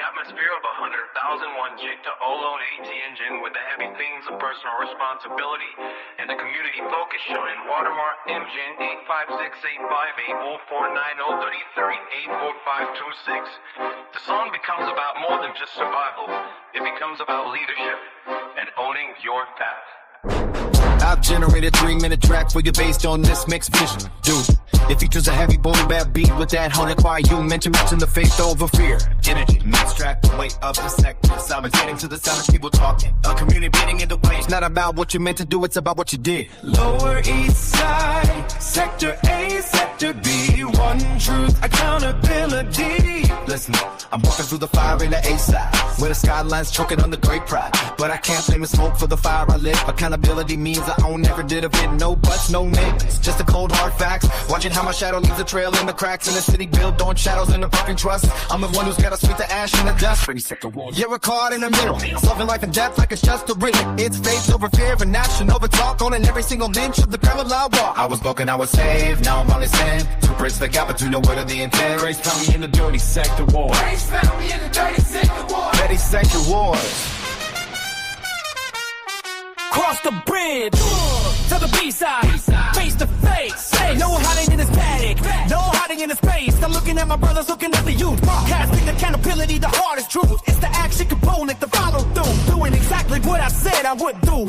atmosphere of 100,001 Jigta Olone AT engine with the heavy themes of personal responsibility and the community focus shown in Watermark engine 85685849033845526. The song becomes about more than just survival. It becomes about leadership and owning your path. I've generated 3-minute track for you based on this mixed vision, dude. It features a heavy boom bap beat with that haunted choir you mentioned the faith over fear. Energy, mixed track, the weight of the sector. Simultaneous to the sound of people talking. A community beating in the way. It's not about what you meant to do, it's about what you did. Lower East Side, Sector A, Sector B. One truth, accountability. Listen, I'm walking through the fire in the A side, where the skyline's choking on the great pride. But I can't blame the smoke for the fire I lit. Accountability means I own every bit of it. No buts, no names, just the cold hard facts. Watching how my shadow leaves a trail in the cracks in the city built on shadows in the broken trust. I'm the one who's gotta sweep the ash in the dust. Pretty sick of war. You're a card in the middle, solving life and death like it's just a riddle. It's faith over fear and action over talk, owning every single inch of the parallel walk. I was broken, I was saved, now I'm only sin. To bridge the gap between the word of the intent. Grace found me in the dirty sector war. Grace found me in the dirty sector war. Petty sector wars. Cross the bridge to the B-side, face to face. No hiding in this paddock, no hiding in the space. I'm looking at my brothers, looking at the youth. Casting accountability, the hardest truth. It's the action component, the follow through. Doing exactly what I said I would do.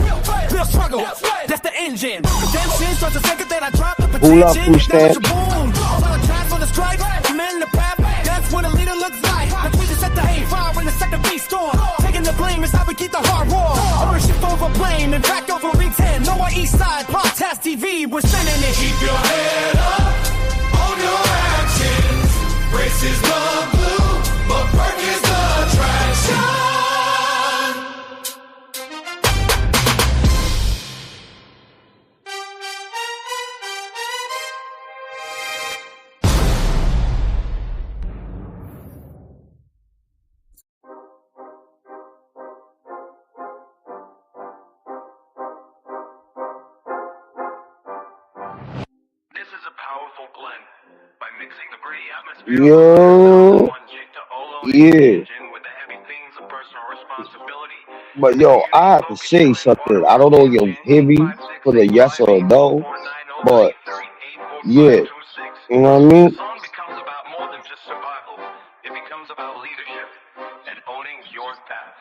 Real struggle, that's the engine. Redemption starts the second that I drop the potential. Now it's a boom. Apologize for the strike, I'm in the path. That's what a leader looks like. The tweet is set the hay fire when the second beat storm. Taking the blame is how we keep the hard war. Ownership over blame, and back over Week 10. Lower East Side, Podcast TV, we're sending it. Keep your head up, own your actions. Race is the blue, but Perk is the attraction. Yo, yeah. But yo, I have to say something. I don't know if you hear me for the yes or no, but yeah, you know what I mean? The song becomes about more than just survival. It becomes about leadership and owning your path.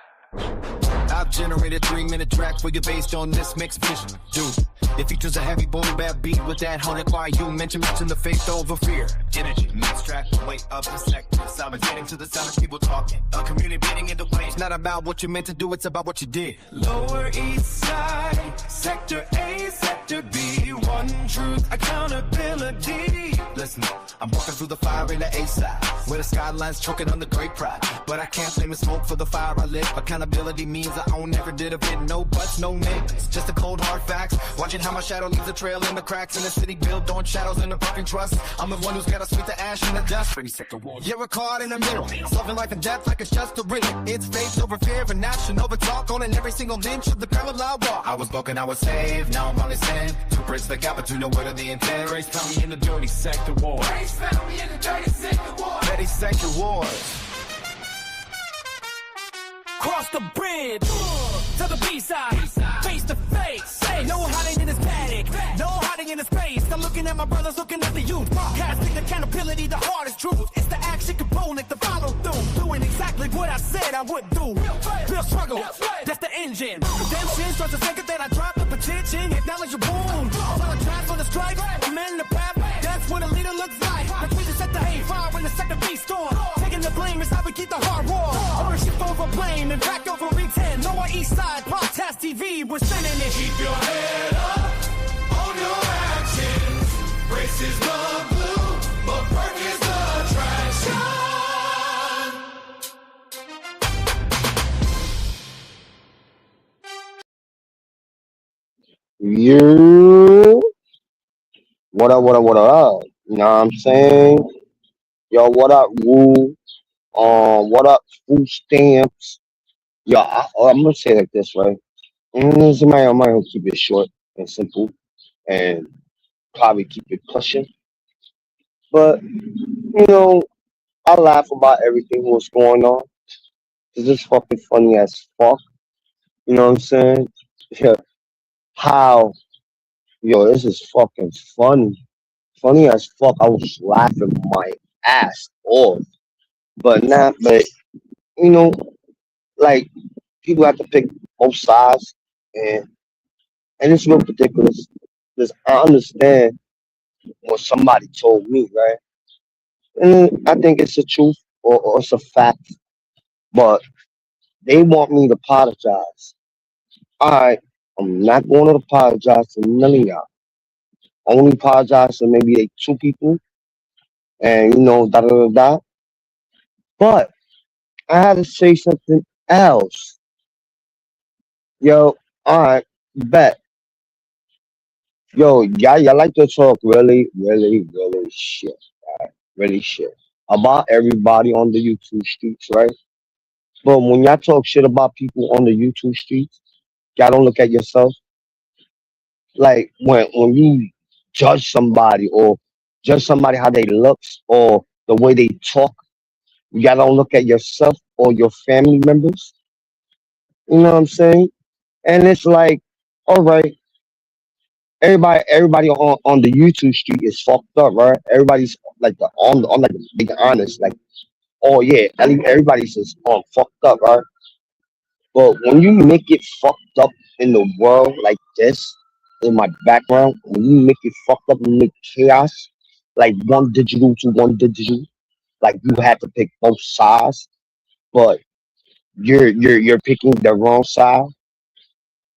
I've generated 3-minute track for you based on this mixed vision, dude. It features a heavy boom bap beat with that haunted choir you mentioned the faith over fear. Energy, mixed track, the weight of the sector. Simultaneous to the sound of people talking. A community beating in the way. It's not about what you meant to do, it's about what you did. Lower East Side, Sector A, Sector B. One truth, accountability. Listen, I'm walking through the fire in the A side, where the skyline's choking on the great pride. But I can't blame the smoke for the fire I lit. Accountability means I own every bit of it. No buts, no names, just the cold hard facts. Watching how my shadow leaves a trail in the cracks in the city built on shadows in the broken trust. I'm the one who's gotta sweep the ash in the dust. Pretty sick of war. You're a card in the middle, solving life and death like it's just a riddle. It's faith over fear and action over talk, owning every single inch of the parallel walk. I was broken, I was saved, now I'm only sin. To bridge the gap between the word of the intent. Grace found me in the dirty sector war. Grace found me in the dirty sector war. Petty sector wars. Cross the bridge to the B-side, face to face. No hiding in this paddock, no hiding in the space. I'm looking at my brothers, looking at the youth. Casting accountability, the hardest truth. It's the action component, the follow through. Doing exactly what I said I would do. Real struggle, that's the engine. Redemption starts the second that I drop the potential. Acknowledge your wound. Apologize for the strike, I'm in the path. That's what a leader looks like. The tweet is set the hay fire when the second beat storm. Taking the blame is how we keep the hard war. Ownership over blame, and back over Week 10. Lower East Side, Podcast TV, we're sending it. Keep your head up, own your actions. Race is the blue, but Perk is the attraction. You, what up, what up, what up? You know what I'm saying? Yo, what up, Woo? What up, food stamps? Yo, I'm gonna say it like this, right? I might gonna keep it short and simple, and probably keep it pushing. But you know, I laugh about everything what's going on. This is fucking funny as fuck. You know what I'm saying? Yeah. How, yo, this is fucking funny. Funny as fuck. I was laughing my ass off. But not, but, you know, like, people have to pick both sides. And, and it's real ridiculous. Because I understand what somebody told me, right? And I think it's the truth or it's a fact. But they want me to apologize. Alright, I'm not going to apologize to none of y'all. Only apologize to maybe like two people and da da da da. But I had to say something else. Yo, alright, bet. Yo, y'all like to talk really, really, really shit. Really shit. About everybody on the YouTube streets, right? But when y'all talk shit about people on the YouTube streets, y'all don't look at yourself. Like when you judge somebody or judge somebody how they looks or the way they talk, you gotta look at yourself or your family members. You know what I'm saying? And it's like, all right, everybody on the YouTube street is fucked up, right? Everybody's like on like being honest, like, oh yeah, everybody's just fucked up, right? But when you make it fucked up in the world like this, in my background, when you make it fucked up and make chaos, like one digital to one digital, like you had to pick both sides, but you're picking the wrong side.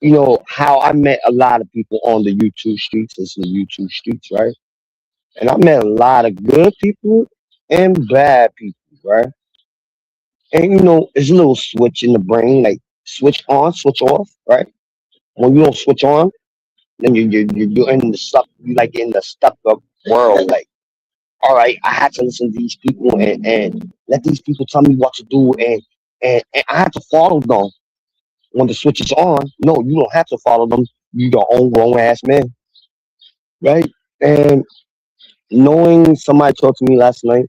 You know how I met a lot of people on the YouTube streets is the YouTube streets, right? And I met a lot of good people and bad people, right? And it's a little switch in the brain, like switch on, switch off, right? When you don't switch on, then you're in the stuck, you like in the stuck up world, like, all right, I had to listen to these people and let these people tell me what to do, and I have to follow them. When the switch is on, no, you don't have to follow them. You your own grown ass man, right? And knowing somebody talked to me last night,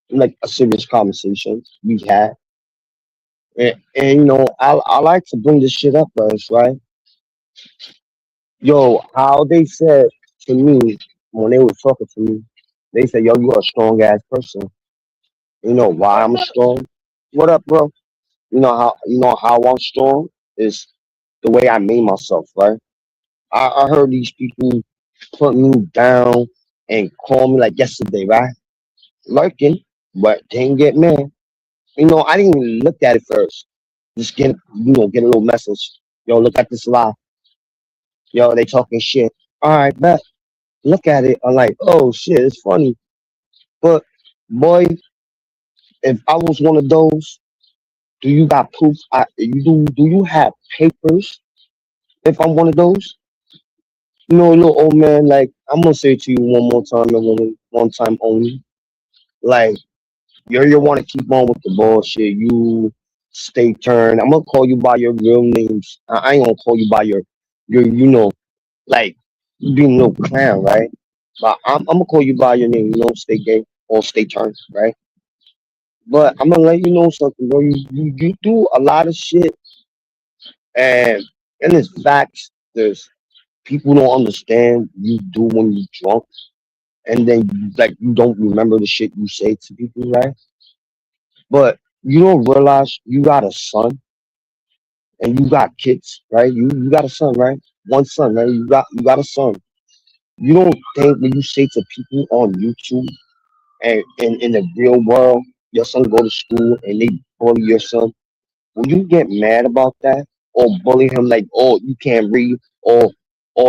like a serious conversation we had, and I like to bring this shit up first, right? Yo, how they said to me when they were talking to me, they said, "Yo, you're a strong ass person." You know why I'm strong? What up, bro? You know how I'm strong is the way I made myself, right? I heard these people put me down and call me like yesterday, right? Lurking, but didn't get mad. I didn't even look at it first. Just get a little message. Yo, look at this live. Yo, they talking shit. All right, bet. Look at it. I'm like, oh shit, it's funny. But boy, if I was one of those, do you got proof? Do you have papers? If I'm one of those, little old man, like I'm gonna say it to you one more time and one time only. Like you want to keep on with the bullshit. You stay turned. I'm gonna call you by your real names. I ain't gonna call you by your like you being no clown, right? But I'm gonna call you by your name. Stay gay or stay turned, right? But I'm gonna let you know something, bro. You do a lot of shit, and it's facts. There's people don't understand you do when you drunk, and then like you don't remember the shit you say to people, right? But you don't realize you got a son and you got kids, right? You got a son, right? One son, right? You got a son. You don't think when you say to people on YouTube and in the real world, your son go to school and they bully your son. Will you get mad about that or bully him like, oh, you can't read or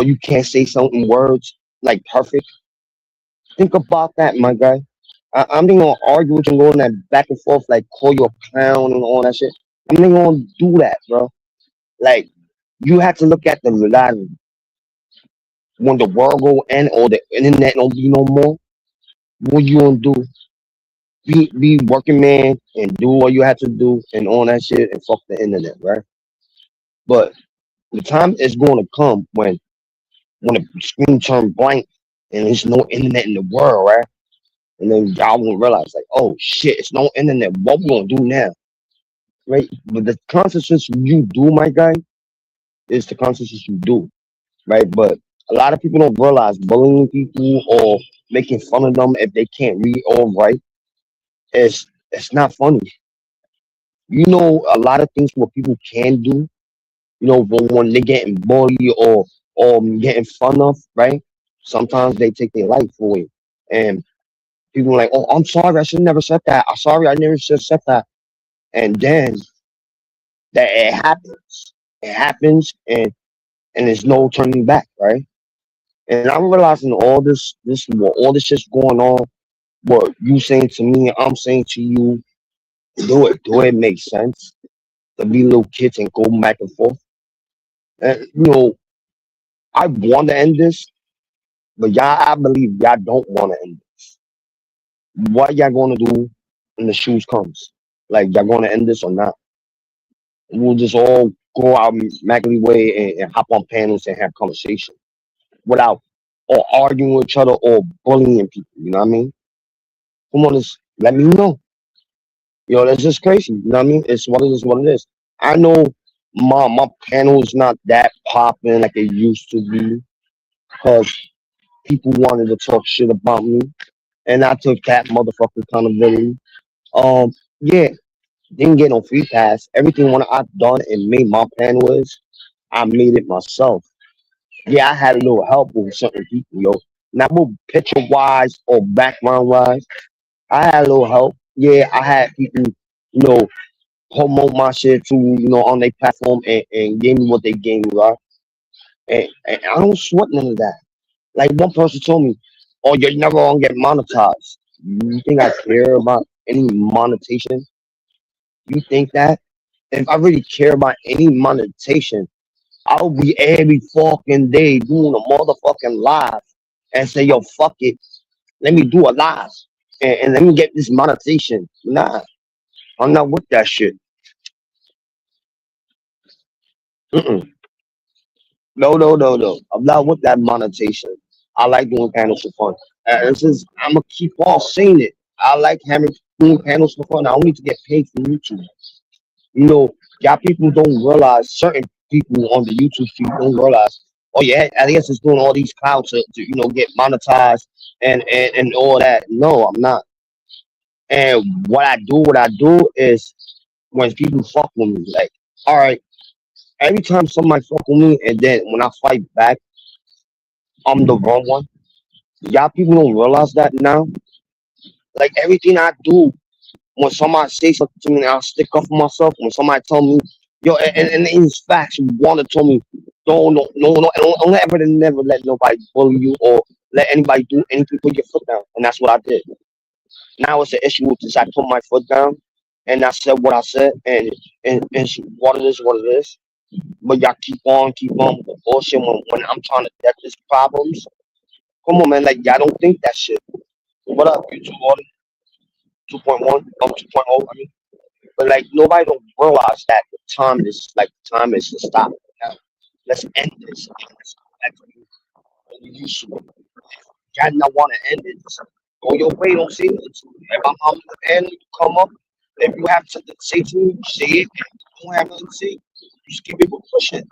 you can't say certain words like perfect? Think about that, my guy. I'm not gonna argue with you and go in that back and forth like call you a clown and all that shit. I'm not gonna do that, bro. Like you have to look at the reality. When the world go end or the internet don't be no more, what you gonna do? Be working man and do what you have to do and all that shit and fuck the internet, right? But the time is going to come when the screen turn blank and there's no internet in the world, right? And then y'all won't realize like, oh shit, it's no internet. What we gonna do now? right? But the consensus you do, my guy, is the consensus you do, right? But a lot of people don't realize bullying people or making fun of them if they can't read or write it's not funny. You know, a lot of things what people can do. You know, when they're getting bullied or getting fun of, right? Sometimes they take their life away, and people are like, "Oh, I'm sorry, I should never said that. I'm sorry, I never should have said that." And then that it happens. It happens, and there's no turning back, right? And I'm realizing all this shit's going on. What you saying to me, I'm saying to you, do it make sense to be little kids and go back and forth? And you know, I want to end this, but y'all, I believe y'all don't want to end it. What y'all gonna do when the shoes comes? Like y'all gonna end this or not? We'll just all go out Mackley way and hop on panels and have conversation without or arguing with each other or bullying people. You know what I mean? Come on, just let me know. Yo, that's just crazy. You know what I mean? It's what it is. What it is. I know my panel is not that popping like it used to be because people wanted to talk shit about me, and I took that motherfucking accountability. Yeah, didn't get no free pass. Everything what I've done and made my panel is, I made it myself. Yeah, I had a little help with certain people, yo. Not with picture wise or background wise. I had a little help. Yeah, I had people, you know, promote my shit to, on their platform and gave me what they gave me, right? And I don't sweat none of that. Like one person told me, "Oh, you're never gonna get monetized." You think I care about any monetization? You think that? If I really care about any monetization, I'll be every fucking day doing a motherfucking live and say, "Yo, fuck it, let me do a live and let me get this monetization." Nah, I'm not with that shit. Mm-mm. No, no, no, no. I'm not with that monetization. I like doing panels for fun. This is I'm gonna keep on saying it. I like having doing panels for fun. I don't need to get paid from YouTube. You know, y'all people don't realize certain people on the YouTube feed don't realize. Oh yeah, Elias is doing all these clouds to get monetized and all that. No, I'm not. And what I do is when people fuck with me, like, all right, every time somebody fuck with me, and then when I fight back, I'm the wrong one. Y'all people don't realize that now. Like everything I do, when somebody say something to me, I'll stick up for myself. When somebody tell me, yo, and in facts, Wanda told me, don't ever never let nobody bully you or let anybody do anything. Put your foot down, and that's what I did. Now it's an issue with this. I put my foot down, and I said what I said, and it's what it is. But y'all keep on with the bullshit when I'm trying to deal with problems. Come on, man, like y'all don't think that shit. What up, YouTube audience? 2.1, 2.0. I mean, but like nobody don't realize that the time is to stop. Now, let's end this. Let's go back to the used to. Y'all not want to end it. Just go your way. Don't say it. If I'm the end, you come up. If you have something to say to me, say it. If you don't have nothing to say, just keep it pushing.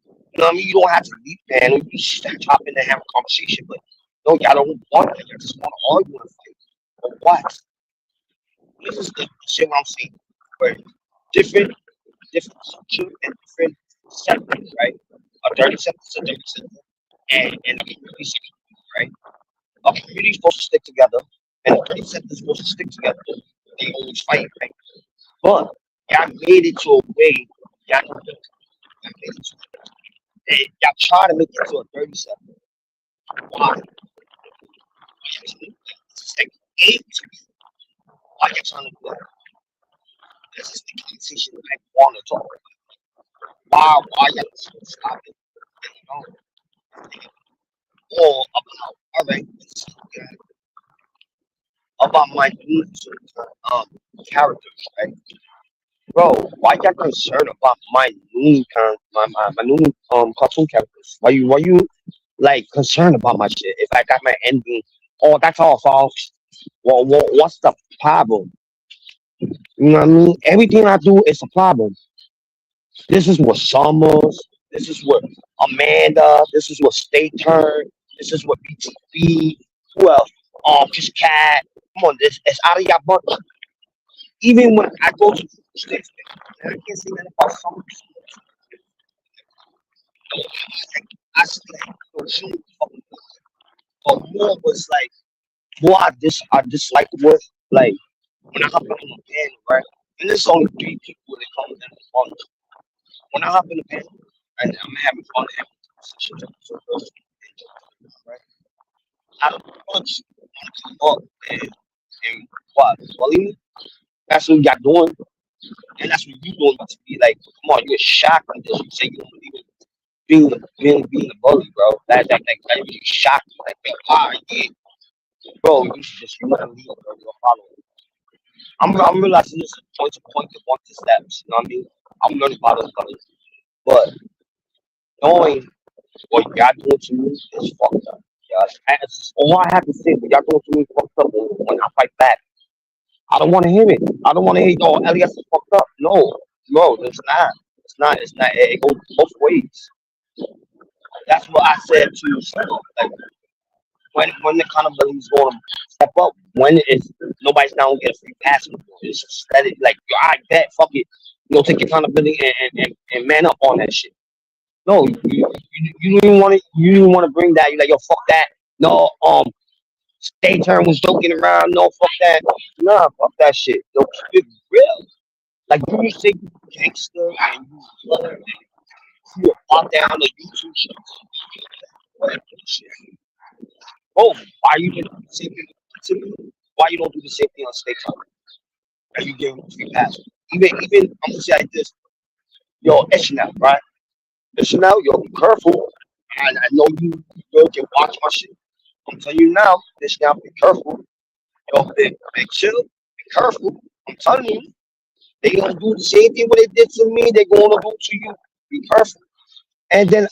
You know what I mean? You don't have to leave panel. You just hop in and have a conversation. But no, y'all don't want that. Y'all just want to argue and fight. But what? This is the shit what I'm saying. Where different different culture and different separate, right? A 30 seconds, a 30 seconds, and a community second, right? A community is supposed to stick together, and a 30 seconds is supposed to stick together. They always fight, right? But y'all made it to a way y'all can do it. Y'all made it to y'all try to make it to a 30 second. Why? It's like eight. Why you trying to do that? This is the conversation I want to talk about. Why y'all stop it? You or about all right, about my new um characters, right? Bro, why y'all concerned about my new cartoon characters? Why you like concerned about my shit? If I got my ending, oh that's all false. Well, what's the problem? You know what I mean? Everything I do is a problem. This is what Summers. This is what Amanda. This is what State Turn. This is what BTB. Who else? Just Cat. Come on, this it's out of your bunch. Even when I go to states, and I can't say that about Summers. I still have no shit. But more was like more I dislike work. Like when I hop in the pen, right? And there's only three people that come in the bunch. When I hop in the pen and I'm having fun having conversations, right? Out of the bunch, come up and what? Bully me? That's what y'all doing, and that's what you doing to be like. Come on, you're shocked like this. You say you don't believe in being a bully, bro. That really shocked me. Like, yeah, bro, you should just you want to leave, bro. You're following. I'm realizing this is point to point to one to steps. You know what I mean? I'm learning about those colors, but knowing what y'all doing to me is fucked up. Yeah, all I have to say, what y'all doing to me is fucked up. When I fight back, I don't want to hear it. I don't want to hear, oh, Elias is fucked up. No, no, it's not. It's not. It's not. It goes both ways. That's what I said to you. Like when the accountability is going to step up, when it's nobody's not gonna get a free pass anymore. It's just let it like I bet, fuck it. Take accountability and man up on that shit. No, you didn't want to. You didn't want to bring that. You're like, yo, fuck that. No, Stay Turn was joking around. No, fuck that. Nah, fuck that shit. Yo, keep it real. Like you say, you gangster and you blood and you pop down the YouTube shit. Oh, why you didn't do the same thing to me? Why you don't do the same thing on Stay Turn? And you give him a free pass. Even I'm gonna say like this. Yo, Chanel, right? Chanel, yo, be careful. And I know you can watch my shit. I'm telling you now, Chanel, be careful. Yo, big chill, be careful. I'm telling you, they gonna do the same thing what they did to me. They're gonna do to you. Be careful. And then,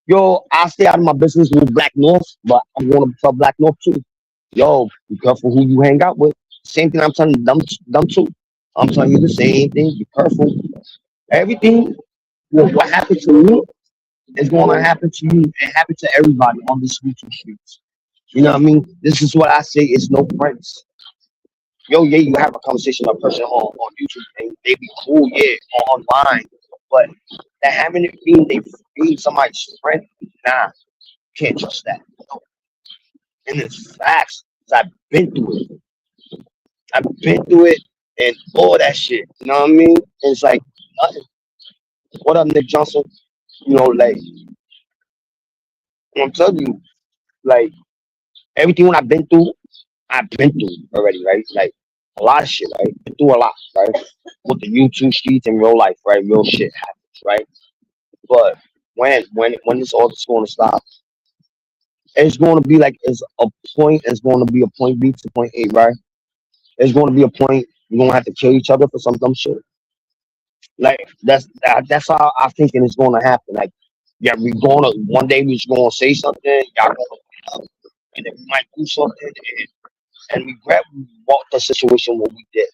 yo, I stay out of my business with Black North, but I'm gonna tell Black North too. Yo, be careful who you hang out with. Same thing I'm telling them too. I'm telling you the same thing. Be careful. Everything what happened to me is going to happen to you and happen to everybody on this YouTube streets. You know what I mean? This is what I say. It's no friends. Yo, yeah, you have a conversation with a person on YouTube and they be cool, yeah, online. But that having it being somebody's friend, nah, can't trust that. No. And it's facts. 'Cause I've been through it. I've been through it and all that shit. You know what I mean? And it's like, nothing. What up, Nick Johnson? Like I'm telling you, like everything what I've been through already, right? Like a lot of shit, right? Been through a lot, right? With the YouTube streets in real life, right? Real shit happens, right? But when this all is going to stop, it's going to be like it's a point. It's going to be a point B to point A, right? It's going to be a point we're gonna have to kill each other for some dumb shit. Like that's how I thinking it's going to happen. Like yeah, we gonna one day we're gonna say something, y'all gonna and then we might do something and regret what the situation what we did,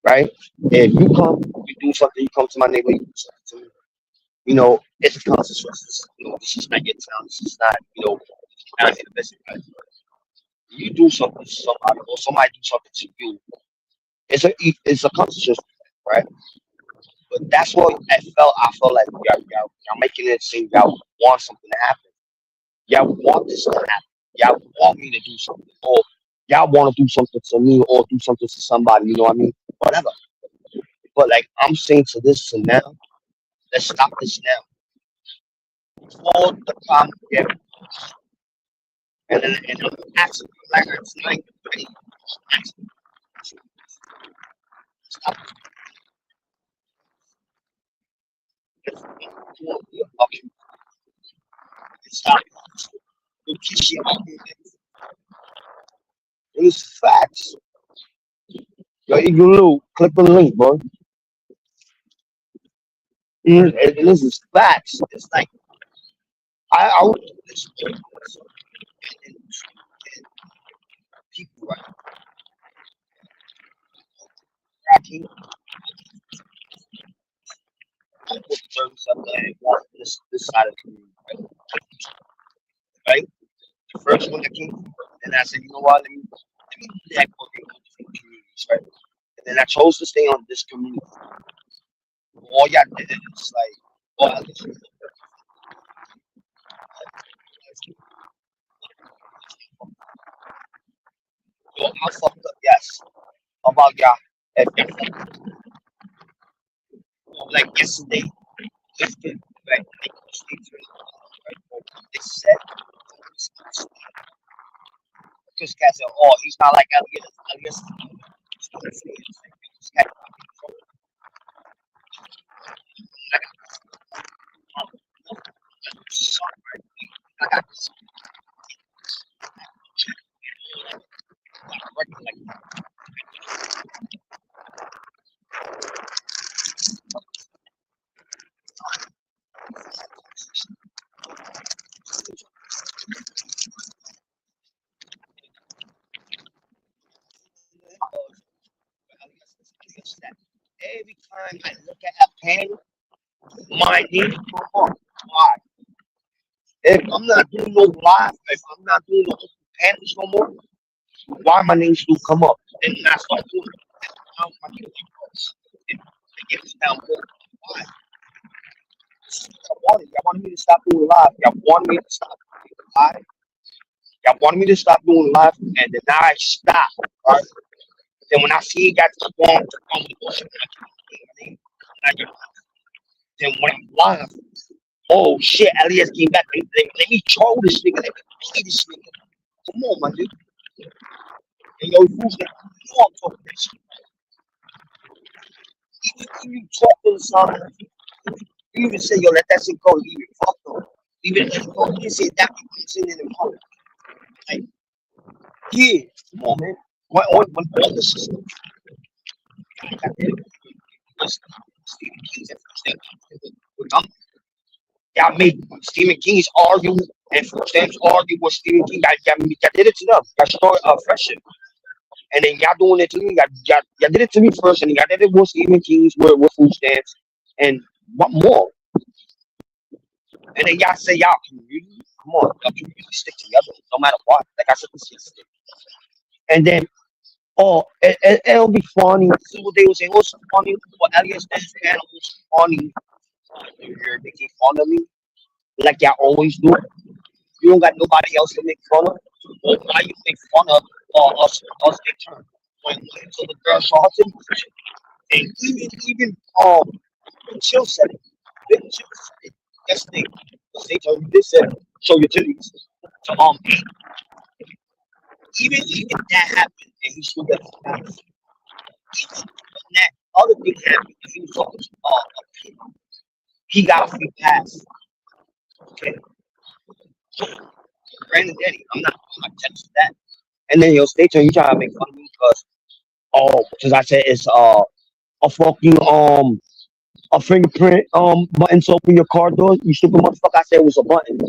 right? If you come, you do something, you come to my neighborhood, you do something to me, it's a consequence. This is not your town. This is not, not in the best advice. You do something to somebody, or somebody do something to you. It's a consequence, right? But that's what I felt like y'all making it seem y'all want something to happen. Y'all want this to happen. Y'all want me to do something, or y'all want to do something to me, or do something to somebody. You know what I mean? Whatever. But like I'm saying to this to now, let's stop this now. All the problem together, and I'm asking like it's like hey, asking, stop this. Okay, stop. You keep shit out here. It's facts. Yo, Igloo, click the link, bro. And this is facts. It's like I would do this and people right I came up with 37 and walk this side of the community, right? The first one that came, and I said, you know what? Let me do that for the different communities, right? And then I chose to stay on this community. All y'all did is like, oh, I listen. Yo, I fucked up, yes. How about y'all? Like yesterday, this kid, right? They said, because cat said, oh, he's not like Elliot. Elliot's this cat, I got this record like every time I look at a pen, my name come up. Why? If I'm not doing no live, if I'm not doing no panels no more, why my name still come up? And I start doing it. Now my name goes. It gets down more. Why? Y'all wanted me to stop doing live. Y'all wanted me to stop doing live. Y'all wanted me to stop doing live, and then now I stop. Right? Then when I see it got to go on the bullshit, then when I'm live, oh shit, Elias came back. Let me troll this nigga. Let me play this nigga. Come on, my dude. And yo, who's that? You know I'm talking that shit. Even you talk to someone, you even say, yo, let that shit go. Leave it. Fuck them. Leave it. You can say that. You can say it in the public. Like, yeah, come on, man. When all this is Stephen King's y'all made Stephen King's argue and food stamps argue with Stephen King. Y'all did it to them. Y'all started friendship. And then y'all doing it to me. Y'all did it to me first, and y'all did it with Stephen King's with food stamps. And what more? And then y'all say y'all can really, come on, y'all can really stick together no matter what. Like I said this yesterday. And then, oh, it'll be funny. This is what they would say. What's funny? For Elias, this panel was funny. You're making fun of me like y'all always do. You don't got nobody else to make fun of. Well, why you make fun of us in turn? When so the girl saw her titty position. And even Chill said it. Big Chill said it yesterday. They told you this said show your titties. So even that happened and he still got his pass. Even when that other thing happened, if he was talking to he got a free pass. Okay. Brandon Denny, I'm not touching that. And then he'll stay tuned. You trying to make fun of me because I said it's a fucking a fingerprint button to open your car door. You stupid motherfucker. I said it was a button.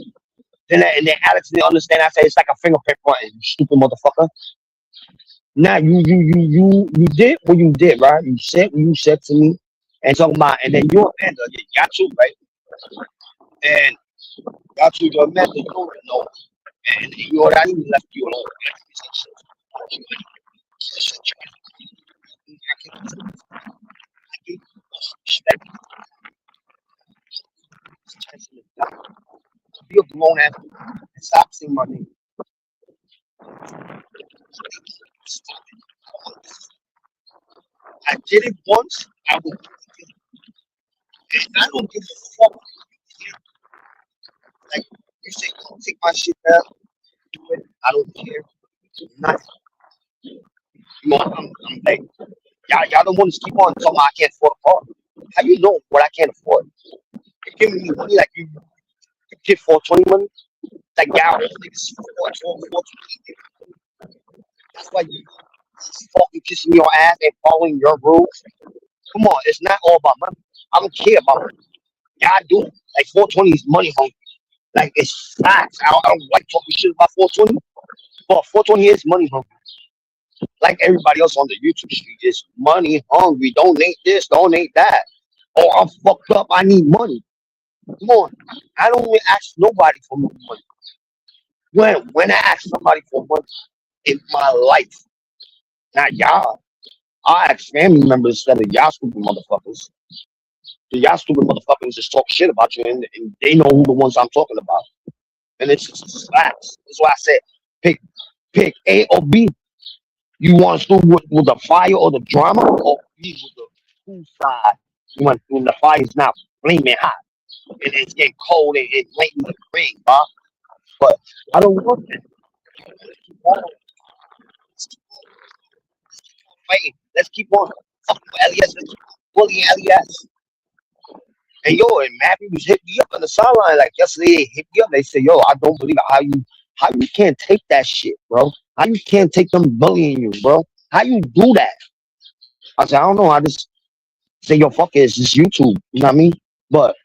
And then Alex didn't understand. I said it's like a fingerprint button. You stupid motherfucker. Now you did what you did, right? You said what you said to me and talking about, and then you're Amanda, got you right, and got you, your Amanda, you don't know, and you already left you alone. Be a grown ass and stop saying my name. I did it once. I will. And I don't give a fuck. Like you say, don't take my shit down. Do it. I don't care. Nothing. You know, I'm like, y'all don't want to keep on talking. I can't afford a car. How you know what I can't afford? You're giving me money like you get 420 money. Like y'all niggas 420. That's why you fucking kissing your ass and following your rules. Come on, it's not all about money. I don't care about money. Yeah, I do. Like 420 is money hungry. Like it's facts. I don't like talking shit about 420, but 420 is money hungry. like everybody else on the YouTube street, is money hungry. Donate this, donate that. Oh, I'm fucked up. I need money. Come on. I don't even ask nobody for money. When I ask somebody for money in my life, not y'all, I ask family members instead of y'all stupid motherfuckers. The y'all stupid motherfuckers just talk shit about you, and they know who the ones I'm talking about. And it's just facts. That's why I said pick A or B. You want to do with the fire or the drama, or B with the cool side when the fire's not flaming hot and it's getting cold and it's waiting to rain, bro. But I don't want that. Let's keep on fighting. Let's keep on fucking with LES. Let's keep on bullying LES. And yo, and Mappy was hitting me up on the sideline like yesterday. They hit me up. They said, "Yo, I don't believe it. How you can't take that shit, bro? How you can't take them bullying you, bro? How you do that?" I said, "I don't know. I just say, yo, fuck it. It's just YouTube. You know what I mean? But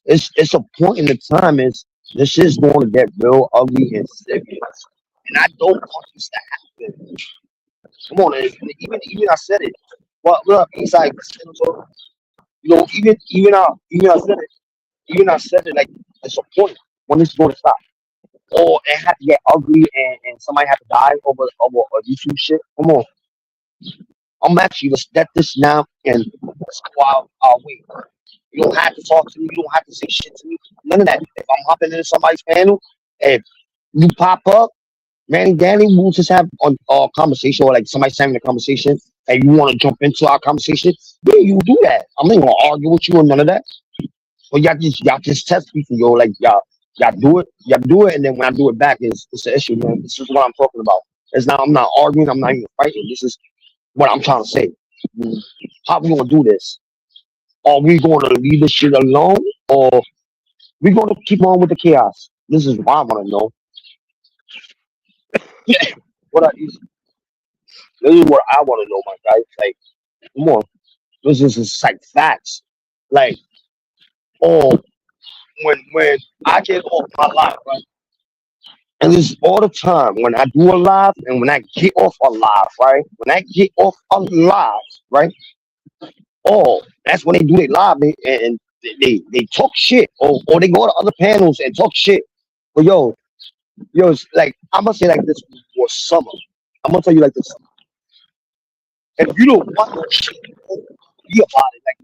it's a point in the time is this is going to get real ugly and serious, and I don't want this to happen. Come on, and even I said it. Well, look, he's like, even I said it like it's a point when it's going to stop, or it had to get ugly and somebody had to die over a YouTube shit. Come on, I'm actually let's get this now and let's go out our way. You don't have to talk to me. You don't have to say shit to me. None of that. If I'm hopping into somebody's panel, if you pop up, Manny Danny, we'll just have a conversation or like somebody's having a conversation and you want to jump into our conversation, yeah, you do that. I'm not gonna argue with you or none of that. But y'all just test people, yo. Like y'all do it, and then when I do it back, it's an issue, man. This is what I'm talking about. It's not. I'm not arguing. I'm not even fighting. This is what I'm trying to say. Mm, How we gonna do this? Are we gonna leave this shit alone, or we gonna keep on with the chaos? This is what I want to know. What are these? This is what I want to know, my guy. Like, come on, this is just like facts. Like, oh, when I get off my life, right? And this is all the time when I do a live and when I get off a live, right? When I get off a live, right? Oh, that's when they do their live and they talk shit or they go to other panels and talk shit. But yo, it's like I'm gonna say like this for summer. I'm gonna tell you like this. If you don't want no shit, don't be about it. Like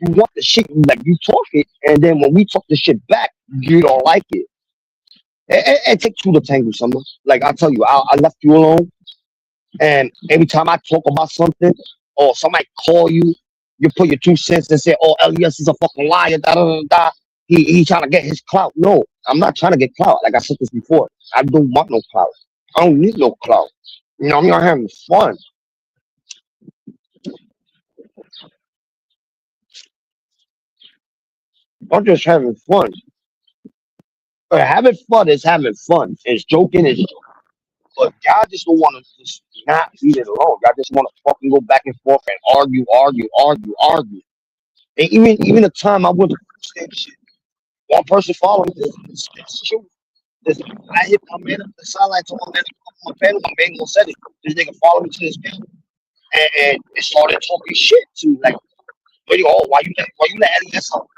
you want the shit, like you talk it, and then when we talk the shit back, you don't like it. It takes two to tango, summer. Like I tell you, I left you alone, and every time I talk about something or somebody call you, you put your 2 cents and say, "Oh, Elias is a fucking liar." Da da da da. He trying to get his clout. No, I'm not trying to get clout. Like I said this before, I don't want no clout. I don't need no clout. You know, I'm not having fun. I'm just having fun. Having fun is having fun. It's joking is joking. But y'all just don't want to just not leave it alone. Y'all just want to fucking go back and forth and argue, argue, argue, argue. And even the time I went to same shit, one person followed me. It's true. This, I hit my man up the sideline, told my man to come on my panel. My man gonna said it. This nigga followed me to this panel, and it started talking shit to like, why you let LES out?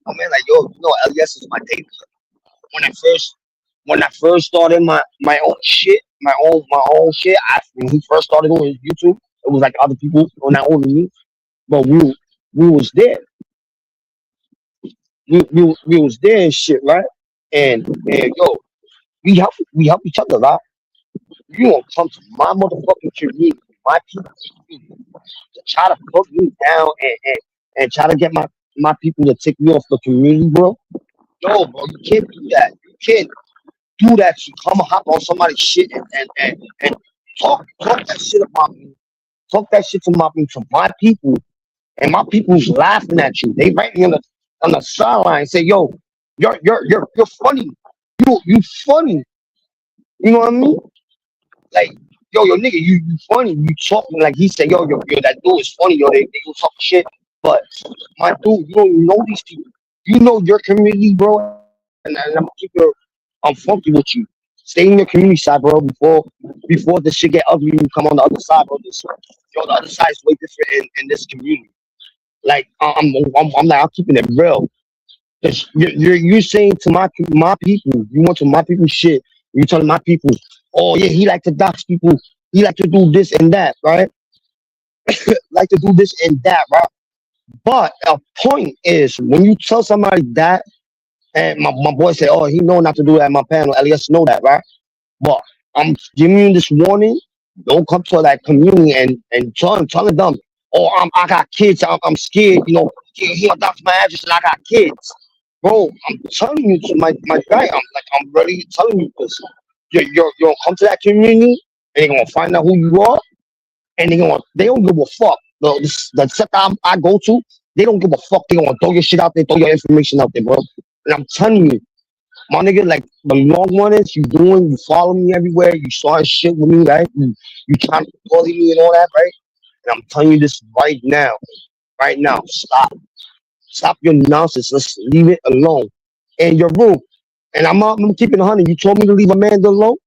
My man like, yo, LES is my day. When I first started my own shit, my own shit. When he first started on his YouTube, it was like other people, or not only me, but we was there. We was there and shit, right? And yo, we help each other, right? You gonna come to my motherfucking community, my people, to try to put me down and try to get my people to take me off the community, bro. No, bro, you can't do that. You can't do that. You come and hop on somebody's shit and talk that shit about me. Talk that shit about me to my people, and my people's laughing at you. They write me on the sideline and say, "Yo, you're funny. You funny." You know what I mean? Like, yo, nigga, you funny. You talking like he said, yo, that dude is funny. Yo, they go talk shit. But my dude, you don't know these people. You know your community, bro. And I'm keep it. I'm funky with you. Stay in your community side, bro. Before the shit get ugly, you come on the other side, bro. The other side is way different in this community. Like I'm like I'm keeping it real. 'Cause you're saying to my people, you want to my people shit. You telling my people, oh yeah, he like to dox people. He like to do this and that, right? Like to do this and that, right? But a point is when you tell somebody that, and my boy said, oh, he know not to do that at my panel. Elias know that, right? But I'm giving you this warning. Don't come to that community and telling them, oh, I got kids. I'm scared. You know, he adopts my address and I got kids, bro. I'm telling you, my guy. I'm really telling you this. You're gonna come to that community and they're gonna find out who you are and they don't give a fuck. The set I go to, they don't give a fuck. They gonna throw your shit out there, throw your information out there, bro. And I'm telling you. My nigga, like the long one is you follow me everywhere, you starting shit with me, right? You trying to bully me and all that, right? And I'm telling you this right now. Right now. Stop your nonsense. Let's leave it alone. In your room. And I'm keeping 100. You told me to leave Amanda alone.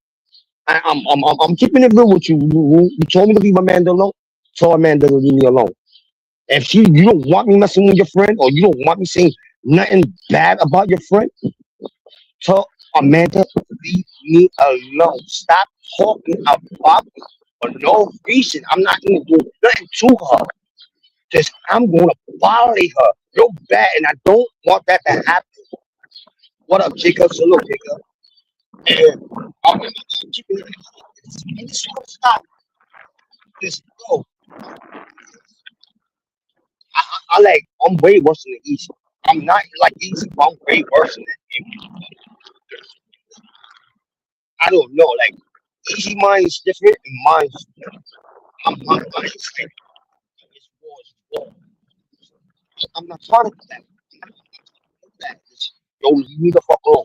I'm keeping it real with you. You told me to leave Amanda alone. Tell Amanda to leave me alone. If you don't want me messing with your friend or you don't want me saying nothing bad about your friend, tell Amanda, leave me alone. Stop talking about me for no reason. I'm not even doing nothing to her. Just I'm gonna violate her real bad, and I don't want that to happen. What up, Jacob? So look, Jacob. And I'm keeping it. This gonna stop. This bro. I'm way worse than the East. I'm not like Easy, but I'm way worse than it. I don't know. Like Easy mind is different, and mine's my mind is like it's war, it's war. I'm not trying to do that. I'm not trying to do that. Yo, leave me the fuck alone.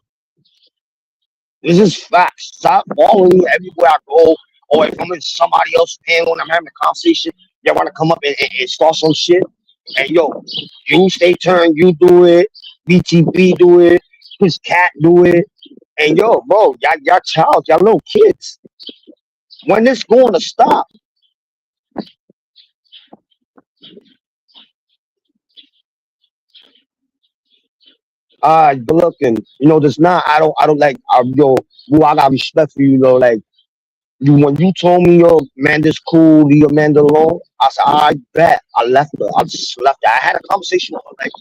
This is facts. Stop following me everywhere I go. Or if I'm in somebody else's panel and I'm having a conversation, you want to come up and start some shit. And yo, you stay turn, you do it. BTB do it. His cat do it. And yo, bro, y'all child, y'all little kids. When this going to stop? Good looking. You know, there's not. I don't like. Yo, boo, I got respect for you, though. Like you, when you told me, yo, man, this cool, leave Amanda alone. I said, I bet. I left her. I just left her. I had a conversation with her, like,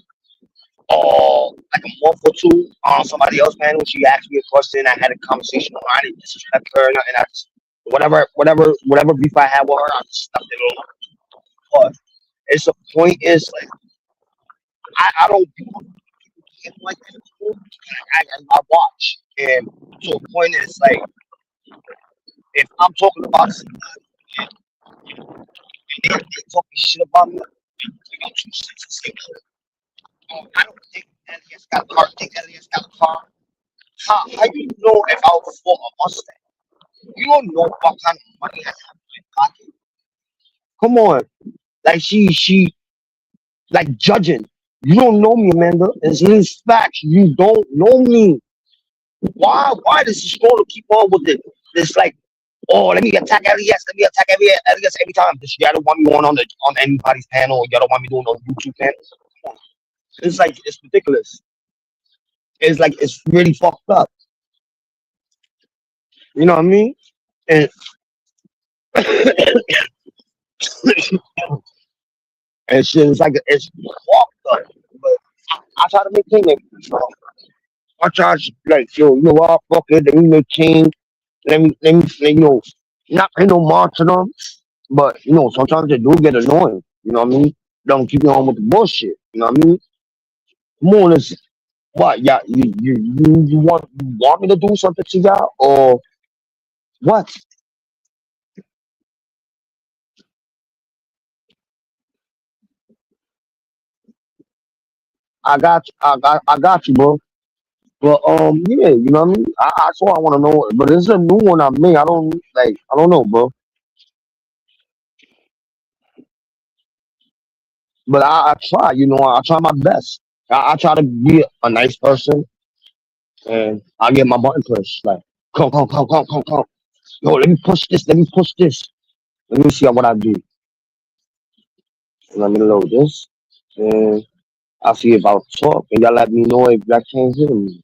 oh, like a month or two on somebody else, man. When she asked me a question, I had a conversation with her. I didn't disrespect her, and I just whatever beef I had with her, I just left it alone. But it's the point is like I don't do people like that. I watch, and so the point is like if I'm talking about somebody and they talking shit about me, you got 2 cents to say, I don't think Elias got a car. Think Elias got a car. How you know if I was for a Mustang? You don't know what kind of money I have in my pocket. Come on, like she like judging. You don't know me, Amanda. It's his facts. You don't know me. Why does she going to keep on with it? This like, oh, let me attack Elias. Let me attack Elias every time. This you don't want me going on anybody's panel. Or you don't want me doing on YouTube panels. Come on. It's like it's ridiculous. It's like it's really fucked up. You know what I mean? And and shit, it's like it's fucked up. But I try to maintain it. I try to like, yo, you know what? Fuck it. Let me maintain. Let me, not pay no mind to them. But sometimes they do get annoying. You know what I mean? Don't keep me on with the bullshit. You know what I mean? Come on, it's what? Yeah, you want me to do something to y'all or what? I got you, bro. But yeah, you know what I mean. That's all I want to know. But it's a new one I made. I don't know, bro. But I try. I try my best. I try to be a nice person, and I get my button pushed. Like. Come. Yo, let me push this. Let me push this. Let me see what I do. Let me load this. And I'll see if I'll talk. And y'all let me know if y'all can't hear me.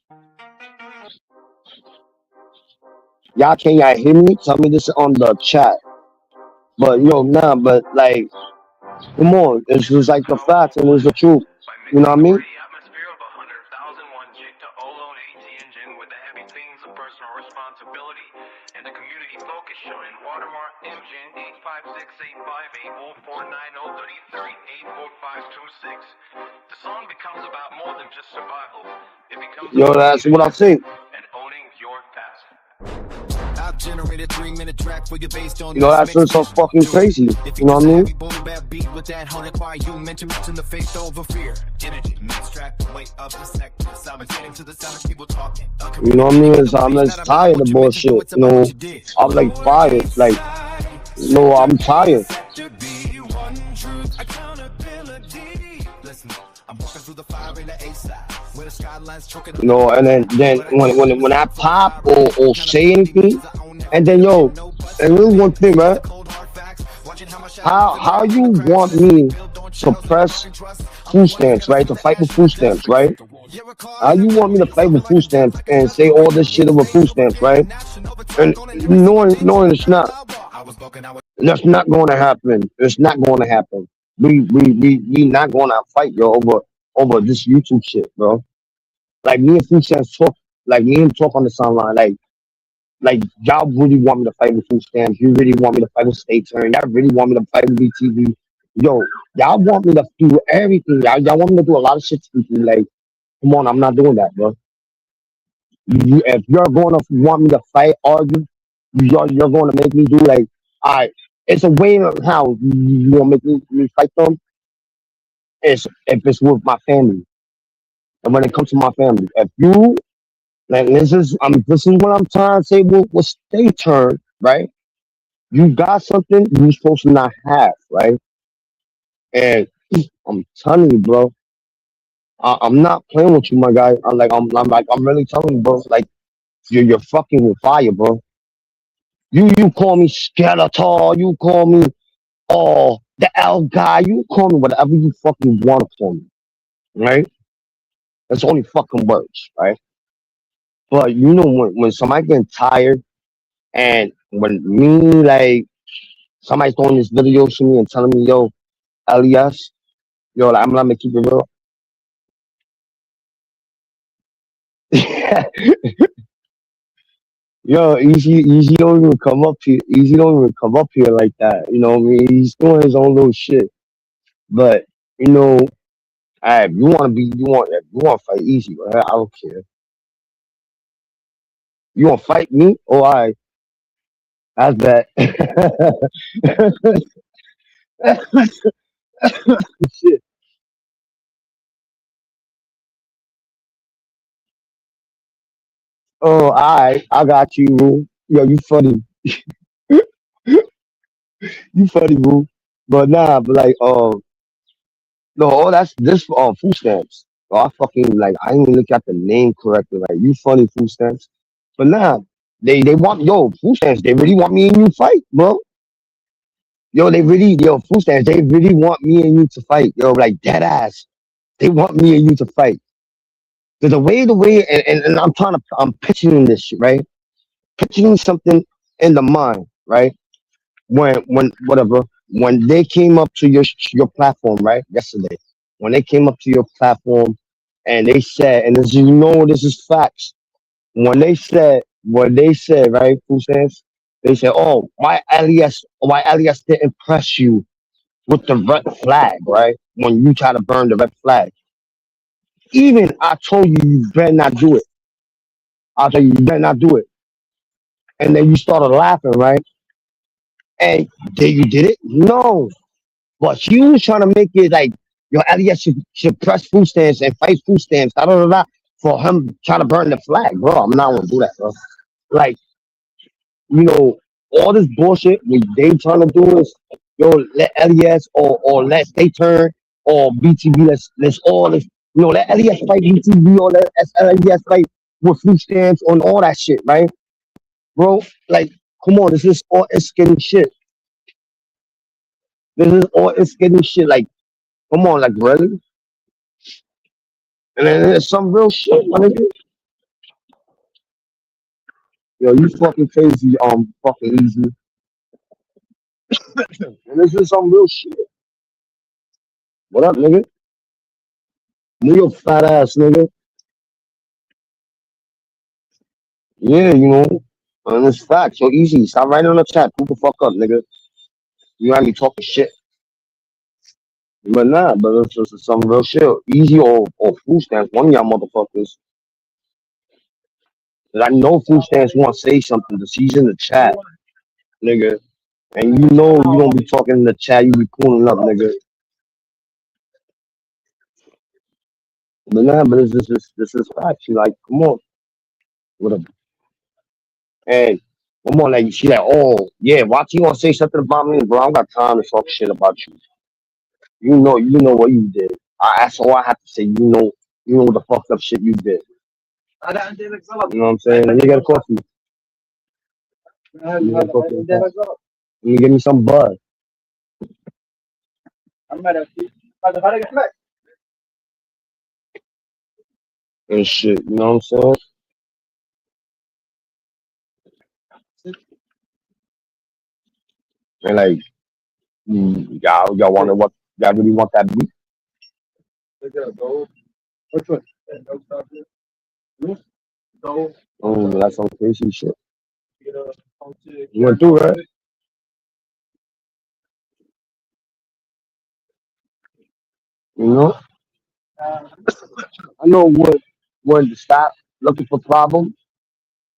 Y'all hear me? Tell me this on the chat. But but like, come on. It's just like the facts and it's the truth. By You know mixing what I the mean? gritty atmosphere of a 100,001 jig to Olo and AT engine with the heavy themes of personal responsibility and the community focus showing watermark engine 85685849033845526. The song becomes about more than just survival. It becomes Yo, about that's what I leadership think. and owning your past. I've generated 3-minute track for you based on You know, this that's mix just so vision. fucking Dude, crazy. if You you know just what I a mean? heavy boom bap beat with that 100 choir, you mention the faith over fear. Energy, mix track, the weight of the sector. Simultaneous to the sound of people talking. A You know what I community mean? with no I'm face, just not about tired what of you mentioned, no, bullshit. it's about what you did. I'm like Lower tired. east Like, side, sector I'm A, tired. sector B, one truth, accountability. Listen, I'm walking through the fire in the A side, where the skyline's choking up You the know, and moonlight. then But I can't wait when I for the pop fire or say accountability anything, because I own every and bit then of it. No buts, and no really one maybes. thing, Here's man. the cold hard facts. Watching how my shadow moves and How drown in you the cracks. want Destiny me built on to trails that no one press can trust. I'm the food one who's stamps, gotta right? fight To the fight with ash in food the dust. stamps, right? You're a How cause you and a want me to memory. fight with Something like food a death, stamps like a and dust say in the all wind. this shit Need over space food to stamps, regain the right? national And overtone on every single day. knowing Just it's like not. I was broken, I was That's not going to happen. It's not going to happen. We not going to fight, yo, over this YouTube shit, bro. Like me and food stamps talk, like me and talk on the soundline, like y'all really want me to fight with food stamps. You really want me to fight with State Turn. Y'all really want me to fight with BTV. Yo, y'all want me to do everything. Y'all want me to do a lot of shit to people. Like, come on, I'm not doing that, bro. If you're going to want me to fight, argue, you're going to make me do like, all right, it's a way of how you want to make me fight them. It's if it's with my family. And when it comes to my family, if you, like, this is what I'm trying to say with State Turn, right? You got something you're supposed to not have, right? And I'm telling you, bro, I'm not playing with you, my guy. I'm really telling you, bro. Like, you're fucking with fire, bro. You call me Skeletor, you call me the L guy, you call me whatever you fucking want to call me, right? That's only fucking words, right? But when somebody getting tired and when me like somebody throwing this video to me and telling me, yo, Elias, yo, like, I'm gonna keep it real. Yo, easy don't even come up here. Easy don't even come up here like that. You know what I mean? He's doing his own little shit. But you know, if you want to fight easy, right? I don't care. You want to fight me? Oh, I that's bad. Shit. Oh, I got you, Roo. Yo, you funny. You funny, Roo. But nah, but like, no, oh, that's this food stamps. Oh, I fucking like, I didn't even look at the name correctly. Like, you funny food stamps. But nah, they want food stamps. They really want me and you fight, bro. Food stamps. They really want me and you to fight, yo. Like dead ass. They want me and you to fight. Cause the way, and I'm pitching this shit, right? Pitching something in the mind, right? When whatever, when they came up to your platform, right? Yesterday, when they came up to your platform, and they said, and this this is facts. When they said, right? Who says? They said, "Oh, why Elias didn't press you with the red flag, right? When you try to burn the red flag." Even I told you you better not do it. I told you better not do it. And then you started laughing, right? And then you did it? No. But he was trying to make it like, yo, Elias should press food stamps and fight food stamps, da, da, da, da, for him trying to burn the flag, bro. I'm not gonna do that, bro. Like, you know, all this bullshit what they trying to do is, yo, let Elias or let Stay Turn or BTB, let's all this, let Elias fight BTB or let Elias fight with food stamps on all that shit, right? bro. Like, come on, this is all it's getting shit. This is all it's getting shit. Like, come on, like really? And then there's some real shit, my nigga. Yo, you fucking crazy, fucking easy. And this is some real shit. What up, nigga? Move your fat ass, nigga. Yeah, you know. And it's facts. So easy. Stop writing on the chat. Who the fuck up, nigga? You ain't be talking shit. But nah, but it's just some real shit. Easy or food stamps. One of y'all motherfuckers. 'Cause I know food stamps want to say something. The she's in the chat, nigga. And you know you don't be talking in the chat. You be pulling up, nigga. But nah, but this is facts. You like, come on. What a and come on, like she like, oh yeah, watch you gonna say something about me, bro. I don't got time to talk shit about you. You know what you did. That's all I have to say. You know the fucked up shit you did. You know what I'm saying? Let me get a coffee. Let me get a coffee. Let me give me some bud and shit. You know what I'm saying? And like, y'all want to what? Y'all really want that beat? That's some crazy shit. You went through, right? You know? I know when to stop looking for problems,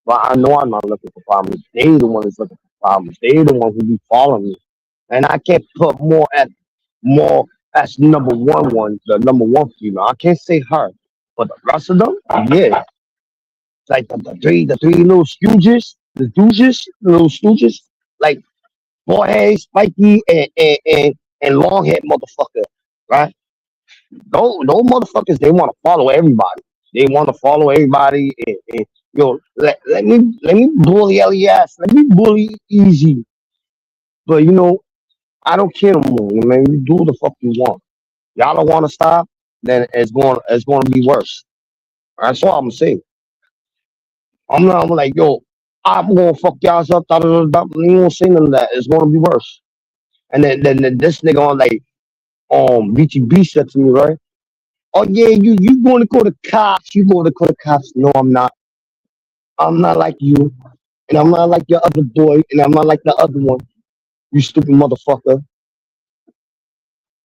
but I know I'm not looking for problems. They the one that's looking for problems. They the ones who be following me. And I can't put more as the number one female. I can't say her. But the rest of them, yeah. Like the three little stooges, the little stooges, like Jorge, Spiky, and long head motherfucker, right? Those motherfuckers, they want to follow everybody. They want to follow everybody. And yo, let me bully LES. Let me bully Easy. But you know, I don't care no more, man. You do what the fuck you want. Y'all don't want to stop, then it's going to be worse. That's all I'm gonna say. I'm like, yo, I'm gonna fuck y'all up. Da, da, da, da. You won't say none of that. It's gonna be worse. And then this nigga on like BTB said to me, right? Oh yeah, you going to call the cops? You going to call the cops? No, I'm not. I'm not like you, and I'm not like your other boy, and I'm not like the other one. You stupid motherfucker.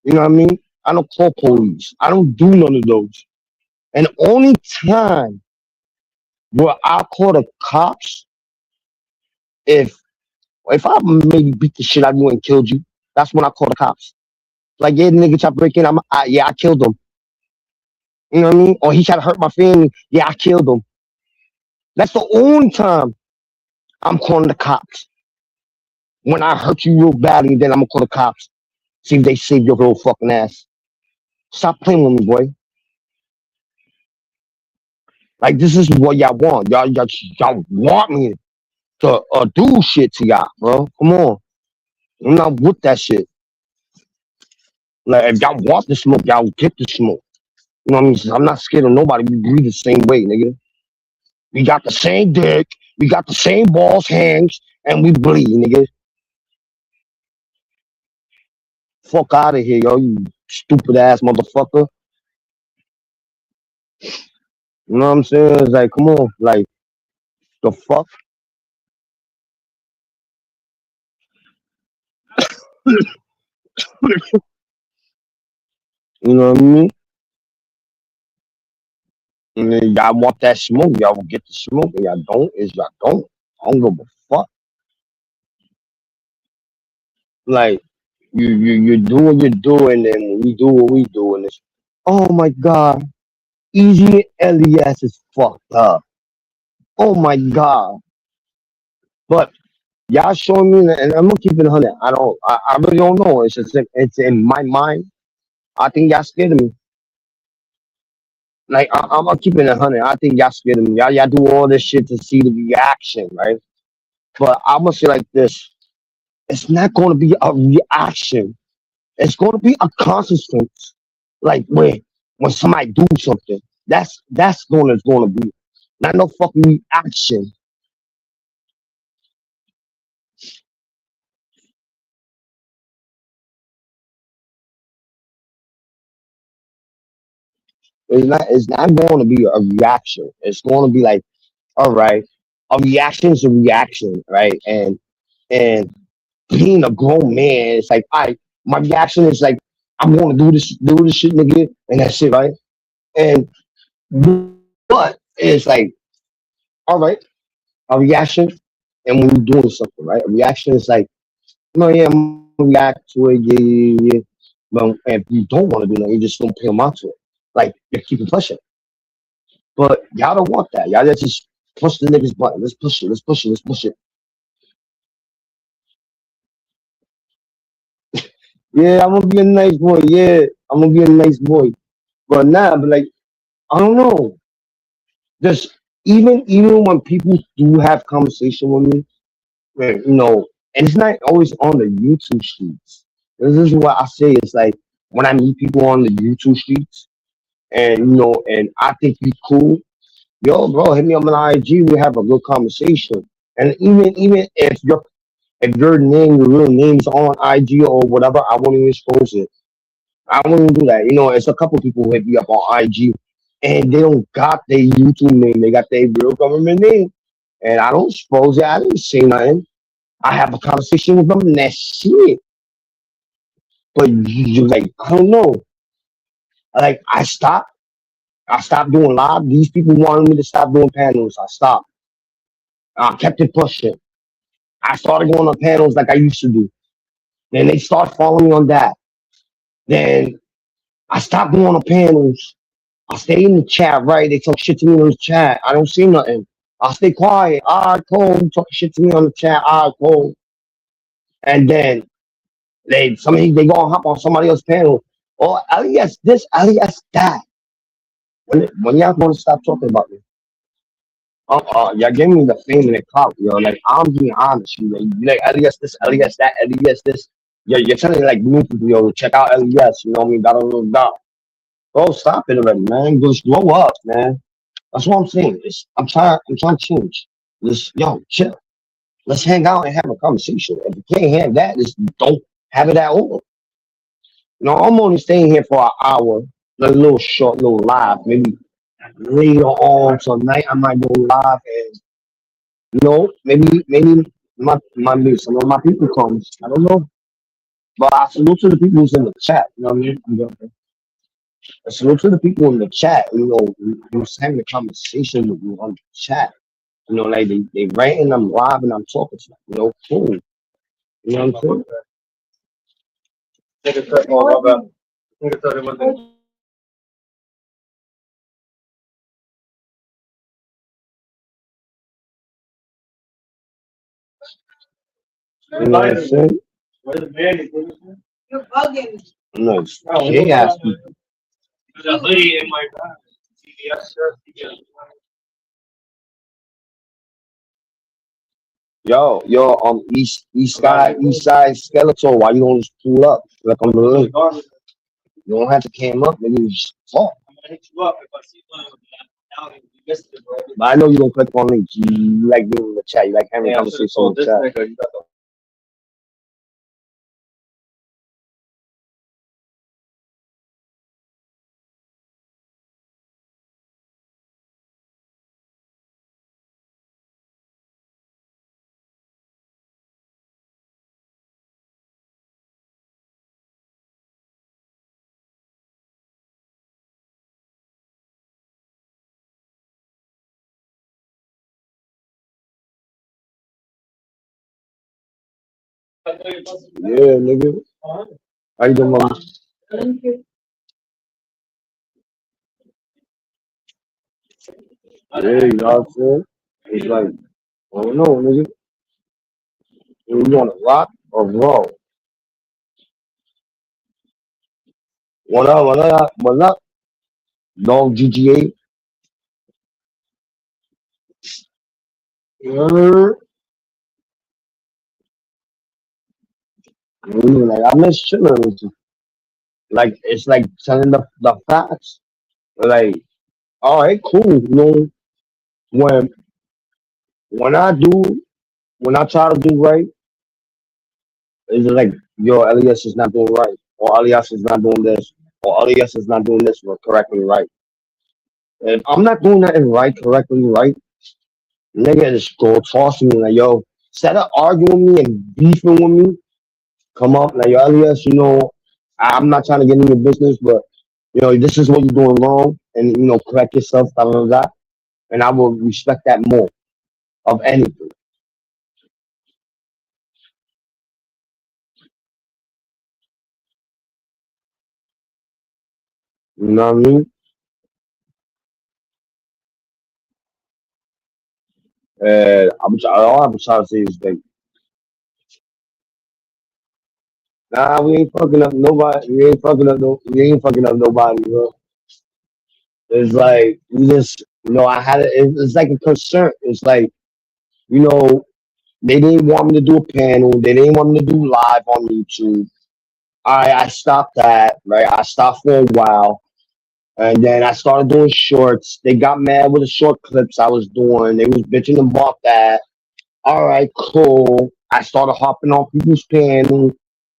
You know what I mean? I don't call police. I don't do none of those. And the only time where I call the cops if I maybe beat the shit out of you and killed you, that's when I call the cops. Like, yeah, the nigga tried to break in. I killed him. You know what I mean? Or he tried to hurt my family. Yeah, I killed him. That's the only time I'm calling the cops. When I hurt you real badly, then I'm gonna call the cops. See if they save your little fucking ass. Stop playing with me, boy. Like this is what y'all want. Y'all want me to do shit to y'all, bro. Come on. I'm not with that shit. Like if y'all want the smoke, y'all get the smoke. You know what I mean? I'm not scared of nobody. We breathe the same way, nigga. We got the same dick. We got the same balls, hands, and we bleed, nigga. Fuck out of here, yo, you stupid ass motherfucker. You know what I'm saying? It's like, come on, like the fuck. You know what I mean? And then y'all want that smoke, y'all will get the smoke, and y'all don't. Is y'all don't. I don't give a fuck. Like you do what you do, and then we do what we do, and it's oh my god, Easy Elias is fucked up. Oh my god. But y'all showing me, and I'm gonna keep it 100. I really don't know. It's just like, it's in my mind. I think y'all scared of me. Like I'm gonna keep it 100. I think y'all scared of me. Y'all do all this shit to see the reaction, right? But I'm gonna say like this: it's not going to be a reaction. It's going to be a consequence. Like when somebody do something, that's going to be not no fucking reaction. It's not going to be a reaction. It's going to be like, all right, a reaction is a reaction, right? And being a grown man, it's like, my reaction is like, I'm going to do this shit, nigga, and that's it, right? And but it's like, all right, a reaction, and when you're doing something, right? A reaction is like, no, yeah, I'm gonna react to it, yeah, yeah, yeah. But if you don't want to do that, you just don't pay them out to it. Like, you keep it pushing. But y'all don't want that. Y'all just push the niggas button. Let's push it. Let's push it. Let's push it. Yeah, I'm gonna be a nice boy. Yeah, I'm gonna be a nice boy. But nah, but like, I don't know. Just even when people do have conversation with me, where, and it's not always on the YouTube streets. This is what I say. It's like when I meet people on the YouTube streets, and and I think you cool. Yo, bro, hit me up on IG. We have a good conversation. And even if your name, your real name's on IG or whatever, I won't even expose it. I won't even do that. It's a couple people who hit me up on IG, and they don't got their YouTube name. They got their real government name, and I don't expose it. I didn't say nothing. I have a conversation with them, and that's it. But you like, I don't know. Like I stopped doing live. These people wanted me to stop doing panels. I stopped. I kept it pushing. I started going on panels like I used to do. Then they start following me on that. Then I stopped going on panels. I stay in the chat, right? They talk shit to me in the chat. I don't say nothing. I stay quiet. All right, cool. You talking shit to me on the chat. All right, cool. And then they go and hop on somebody else's panel. Or alias this, alias that. When y'all going to stop talking about me? Y'all gave me the fame and the clout, yo. Like, I'm being honest, you like Elias this, Elias that, Elias this. You're telling like new people, yo, check out Elias, you know what I mean? Da da da da. Bro, stop it already, man. Just grow up, man. That's what I'm saying. I'm trying to change. Yo, chill. Let's hang out and have a conversation. If you can't have that, just don't have it at all. I'm only staying here for an hour, a little short, little live. Maybe later on tonight, I might go live and maybe maybe some of my people comes. I don't know. But I salute to the people who's in the chat. You know what I mean? I salute to the people in the chat. Who's having a conversation with you on the chat. Like they writing, I'm live, and I'm talking to them. Cool. You know what I'm saying? You know what I'm saying? No, gay ass people. Yo, east side skeletal. Why you don't just pull up like on the hood? You don't have to came up. Maybe you just talk. But I know you don't click on links. You like being in the chat. You like having a conversation in the chat. Yeah, nigga. How you doing, mama? Yeah, you know what I'm saying? It's like, I don't know, nigga. You want to rock or roll? What up? Long GGA. Like I miss chilling with you. Like it's like telling the facts. Like, all right, cool. When when I do when I try to do right, it's like yo, Elias is not doing right, or Elias is not doing this, or Elias is not doing this correctly right. If I'm not doing nothing right, correctly right, nigga just go toss me like yo, instead of arguing with me and beefing with me, come up like yo, Elias, I'm not trying to get in your business, but this is what you're doing wrong, and correct yourself, blah blah blah, and I will respect that more of anything. You know what I mean? All I'm trying to say is like, nah, we ain't fucking up nobody. We ain't fucking up nobody, bro. It's like we just, I had it's like a concern. It's like, you know, they didn't want me to do a panel. They didn't want me to do live on YouTube. I stopped that, right? I stopped for a while. And then I started doing shorts. They got mad with the short clips I was doing. They was bitching about that. All right, cool. I started hopping on people's panel,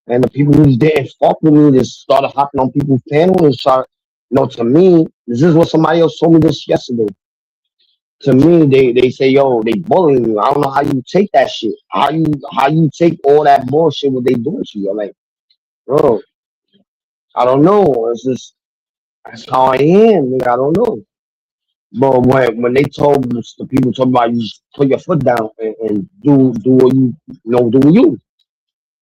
and the people who didn't fuck with me just started hopping on people's panel and start. To me, this is what somebody else told me this yesterday. To me, they say, yo, they bullying you. I don't know how you take that shit. How you take all that bullshit what they doing to you? I'm like, bro, I don't know. It's just that's how I am, nigga. I don't know. But when they told the people told me, you just put your foot down and do what do you.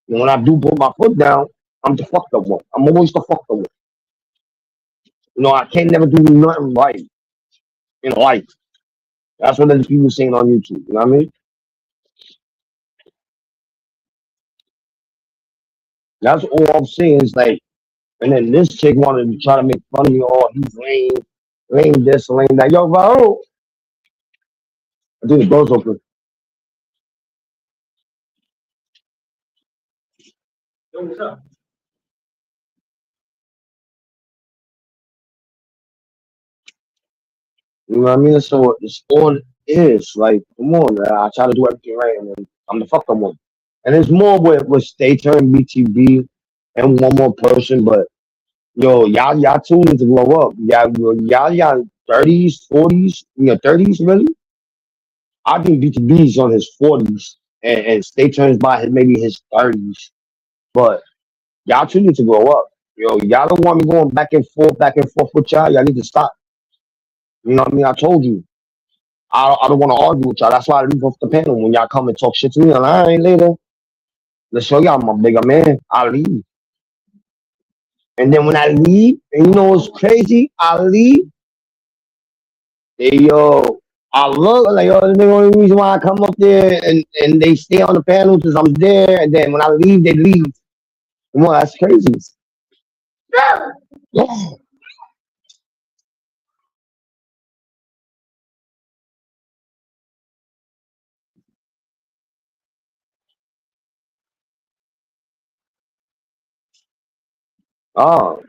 And when I do put my foot down, I'm the fucked up one. I'm always the fucked up one. I can't never do nothing right in life. That's what the people saying on YouTube. You know what I mean? That's all I'm saying is like, and then this chick wanted to try to make fun of me. Oh, he's lame, lame this, lame that. Yo, bro, I think the door's open. You know what I mean? So it's all it is. Like, come on, man. I try to do everything right, and then I'm the fucked up one. And it's more with Stay Turn BTV and one more person, but yo, y'all too need to grow up. Y'all 30s, 40s, 30s really. I think BTB is on his 40s and Stay Turns by maybe his 30s. But y'all too need to grow up. Y'all don't want me going back and forth with y'all. Y'all need to stop. You know what I mean? I told you. I don't want to argue with y'all. That's why I leave off the panel when y'all come and talk shit to me. I'm like, all right, later. Let's show y'all I'm a bigger man. I leave. And then when I leave, and you know what's crazy? I leave. Hey, yo, I look like, yo, the only reason why I come up there and they stay on the panel because I'm there. And then when I leave, they leave. Come on, that's crazy. Yeah.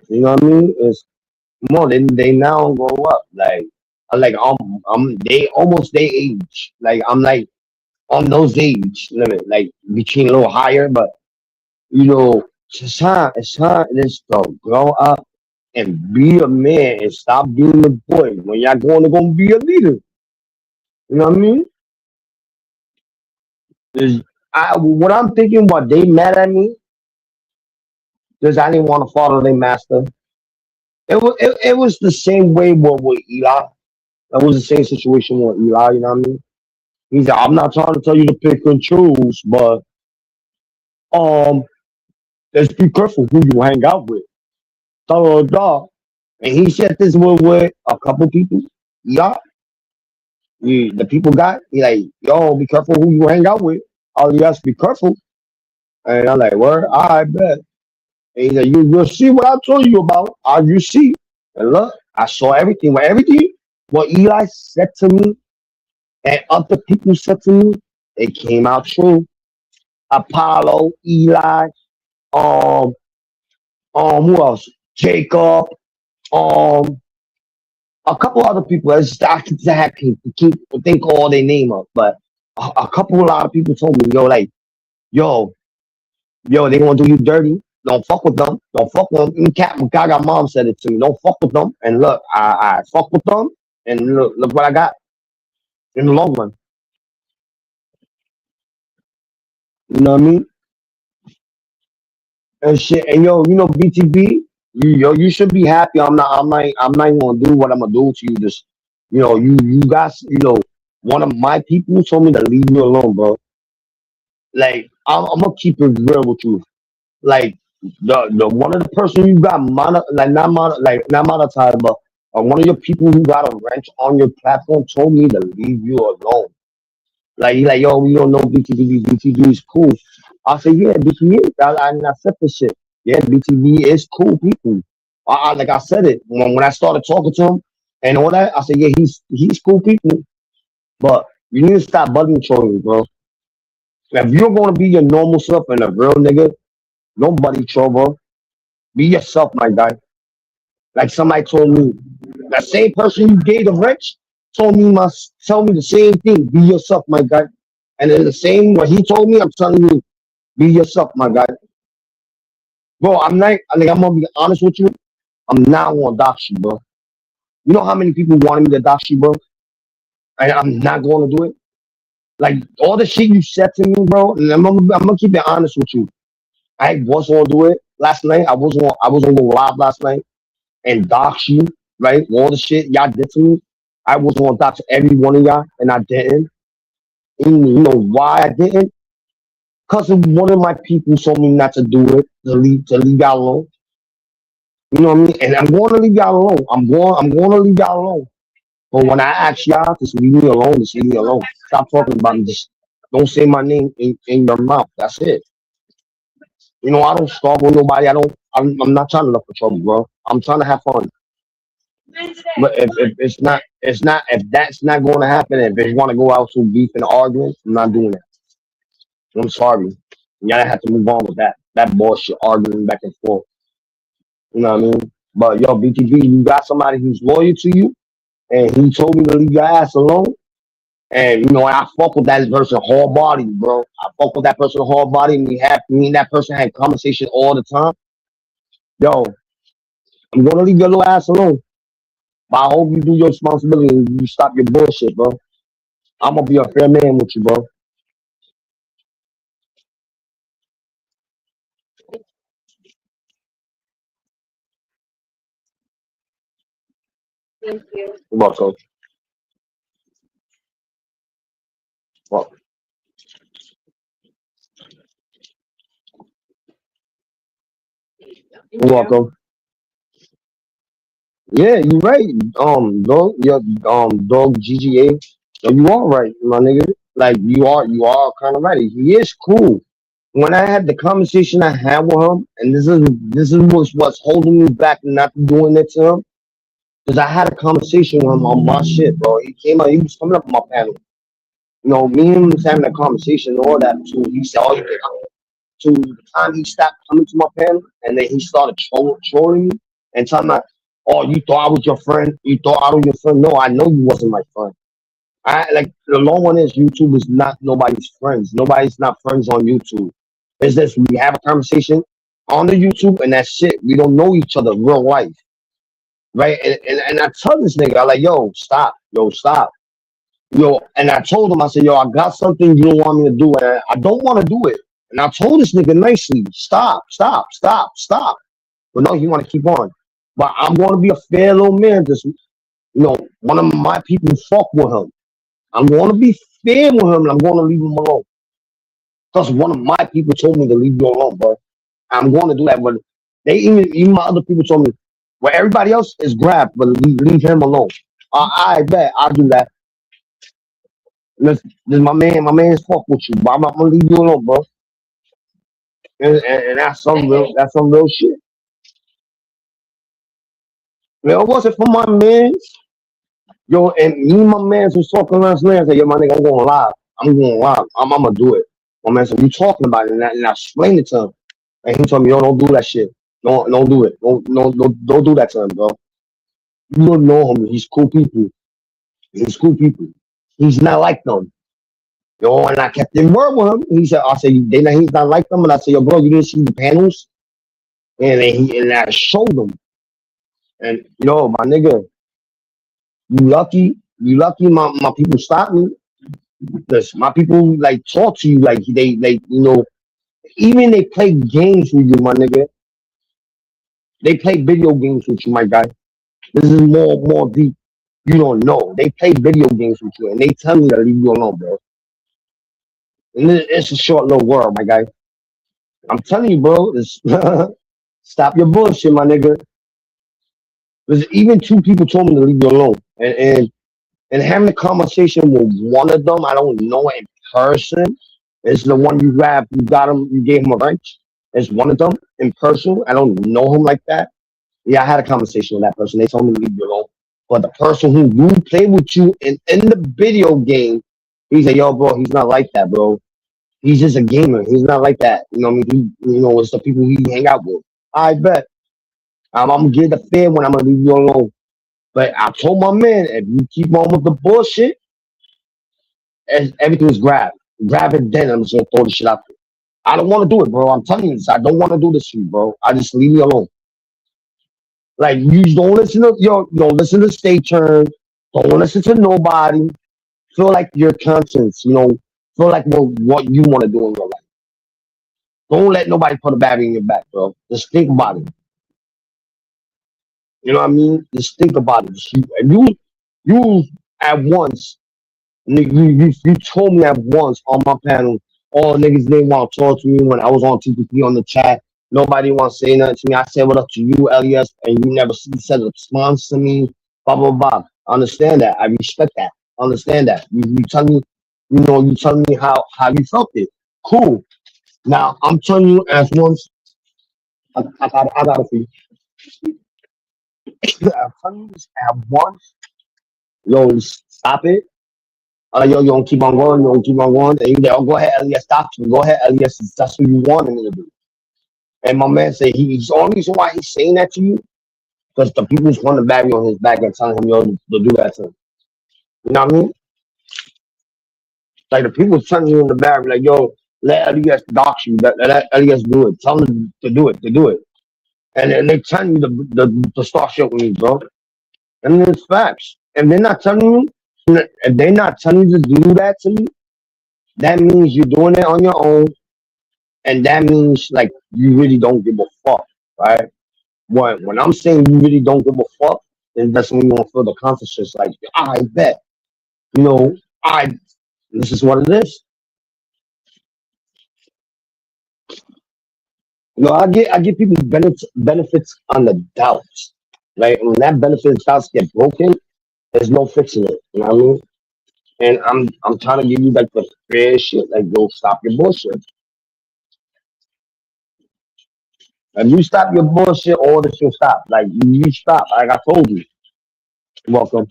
You know what I mean? It's more. They now grow up. Like, they almost their age. Like, I'm like, on those age limit, like between a little higher, but it's time just to grow up and be a man and stop being a boy when y'all going to go be a leader. You know what I mean? Is what I'm thinking, what they mad at me because I didn't want to follow their master. It was the same way with Eli. That was the same situation with Eli. You know what I mean? He's like, I'm not trying to tell you to pick and choose, but um, just be careful who you hang out with. Da, da, da. And he said this with a couple people. Yeah, the people got he like, yo, be careful who you hang out with. All you guys be careful. And I'm like, word, I bet. And he's like, you'll see what I told you about. You see. And look, I saw everything. What Eli said to me and other people said to me, it came out true. Apollo, Eli, Um, who else? Jacob. Um, a couple other people. I can keep think all their name up, but a lot of people told me, yo, like, yo, yo, they gonna do you dirty. Don't fuck with them. Don't fuck with them. Even Gaga mom said it to me. Don't fuck with them. And look, I fuck with them, and look what I got in the long run. You know what I mean? And shit. And yo, BTB, you should be happy. I'm not even gonna do what I'm gonna do to you. Just, you guys, one of my people told me to leave you alone, bro. Like, I'm gonna keep it real with you. Like, the one of the person you got not monetized, but one of your people who got a wrench on your platform told me to leave you alone. Like, he like, yo, we don't know BTB. BTB is cool. I said, yeah, BTB is. And I said this shit. Yeah, BTB is cool people. Like I said it when I started talking to him and all that. I said, yeah, he's cool people, but you need to stop bugging trolling, bro. If you're gonna be your normal self and a real nigga, nobody troll, bro. Be yourself, my guy. Like somebody told me, that same person you gave the wrench told me tell me the same thing. Be yourself, my guy. And then the same what he told me, I'm telling you, be yourself, my guy. Bro, I'm gonna be honest with you. I'm not gonna dox you, bro. You know how many people wanted me to dox you, bro? And I'm not gonna do it. Like all the shit you said to me, bro. And I'm gonna keep it honest with you. I was gonna do it last night. I was gonna go live last night and dox you, right? All the shit y'all did to me. I was gonna dox every one of y'all, and I didn't. And you know why I didn't? Because one of my people told me not to do it, to leave y'all alone. You know what I mean? And I'm going to leave y'all alone. I'm going to leave y'all alone. But when I ask y'all to leave me alone, just leave me alone. Stop talking about me. Just don't say my name in your mouth. That's it. I don't stalk with nobody. I'm not trying to look for trouble, bro. I'm trying to have fun. But if if that's not going to happen, if they want to go out to beef and arguing, I'm not doing that. I'm sorry. Y'all have to move on with that bullshit arguing back and forth. You know what I mean? But yo, BTV, you got somebody who's loyal to you, and he told me to leave your ass alone. And I fuck with that person whole body, bro. I fuck with that person whole body, and me and that person had conversation all the time. Yo, I'm gonna leave your little ass alone. But I hope you do your responsibility and you stop your bullshit, bro. I'm gonna be a fair man with you, bro. You're welcome. Well, you're welcome. Yeah, you right. Dog, yeah, dog GGA. No, you are right, my nigga. Like you are kind of right. He is cool. When I had the conversation I had with him, and this is what's holding me back not doing it to him, because I had a conversation with him on my shit, bro. He came out, he was coming up on my panel. Me and him was having a conversation and all that too. He said, "Oh, you can to the time he stopped coming to my panel, and then he started trolling me and telling me, "Oh, you thought I was your friend? You thought I was your friend? No, I know you wasn't my friend. I like the long one is YouTube is not nobody's friends. Nobody's not friends on YouTube. It's just we have a conversation on the YouTube, and that's it. We don't know each other in real life, right? And I tell this nigga, I like, yo, stop. Yo, and I told him, I said, yo, I got something you don't want me to do, and I don't want to do it. And I told this nigga nicely, stop. But no, he want to keep on. But I'm going to be a fair little man. Just, one of my people fuck with him. I'm going to be fair with him, and I'm going to leave him alone. Because one of my people told me to leave you alone, bro. I'm going to do that. But even my other people told me, well, everybody else is grabbed, but leave him alone. I bet I'll do that. This my man's fuck with you, but I'm not gonna leave you alone, bro. And that's some real shit. Man, it wasn't for my man. Yo, and me and my man was talking last night. I said, yo, my nigga, I'm going live. I'm going live. I'm gonna do it. My man said, you talking about it, and I explained it to him. And he told me, yo, don't do that shit. Don't do it. Don't do that to him, bro. You don't know him. He's cool people. He's cool people. He's not like them. Yo, and I kept in word with him. He said, I said, he's not like them. And I said, yo, bro, you didn't see the panels? And I showed him. And yo, my nigga, you lucky my people stopped me. Because my people like talk to you like they like even they play games with you, my nigga. They play video games with you, my guy. This is more deep. You don't know. They play video games with you and they tell me to leave you alone, bro. And it's a short little world, my guy. I'm telling you, bro. Stop your bullshit, my nigga. There's even two people told me to leave you alone. And having a conversation with one of them, I don't know in person. It's the one you grabbed, you gave him a wrench. It's one of them in person. I don't know him like that. Yeah, I had a conversation with that person. They told me to leave you alone. But the person who you played with you in the video game, he said, yo, bro, he's not like that, bro. He's just a gamer. He's not like that. You know what I mean? It's the people he hang out with. I bet. I'm gonna get the fair when I'm gonna leave you alone. But I told my man, if you keep on with the bullshit, everything's grab. Grab it, then I'm just gonna throw the shit out there. I don't want to do it, bro. I'm telling you this. I don't want to do this to you, bro. I just leave me alone. Like you don't listen to don't listen to state turn. Don't listen to nobody. Feel like your conscience, feel like what you want to do in your life. Don't let nobody put a battery in your back, bro. Just think about it. You know what I mean? Just think about it. You at once, you told me at once on my panel, all niggas didn't want to talk to me when I was on TPP on the chat. Nobody want to say nothing to me. I said what up to you, Elias, and you never said a response to me. Blah blah blah. I understand that. I respect that. I understand that. You tell me, you tell me how you felt it. Cool. Now I'm telling you as once. I got it for you. I'm telling you this at once. Yo, stop it. Yo, you don't keep on going. You don't keep on going. And you say, oh, go ahead, Elias. Stop you. Go ahead, Elias. That's what you wanted me to do. And my man said he's the only reason why he's saying that to you because the people just want to battery on his back and telling him, yo, to do that to him. You know what I mean? Like the people telling you in the battery, like, yo, let Elias dox you. Let Elias do it. Tell him to do it. And then they telling you to start shit with me, bro. And it's facts. And they're not telling you, if they're not telling you to do that to me, that means you're doing it on your own. And that means like you really don't give a fuck, right? When I'm saying you really don't give a fuck, then that's when you don't feel the consciousness. Like I bet, this is what it is. I give people benefits on the doubts. Right? When that benefits doubts get broken, there's no fixing it. You know what I mean? And I'm trying to give you like the fair shit. Like, yo, stop your bullshit. If you stop your bullshit, all this will stop. Like you stop. Like I told you. Welcome.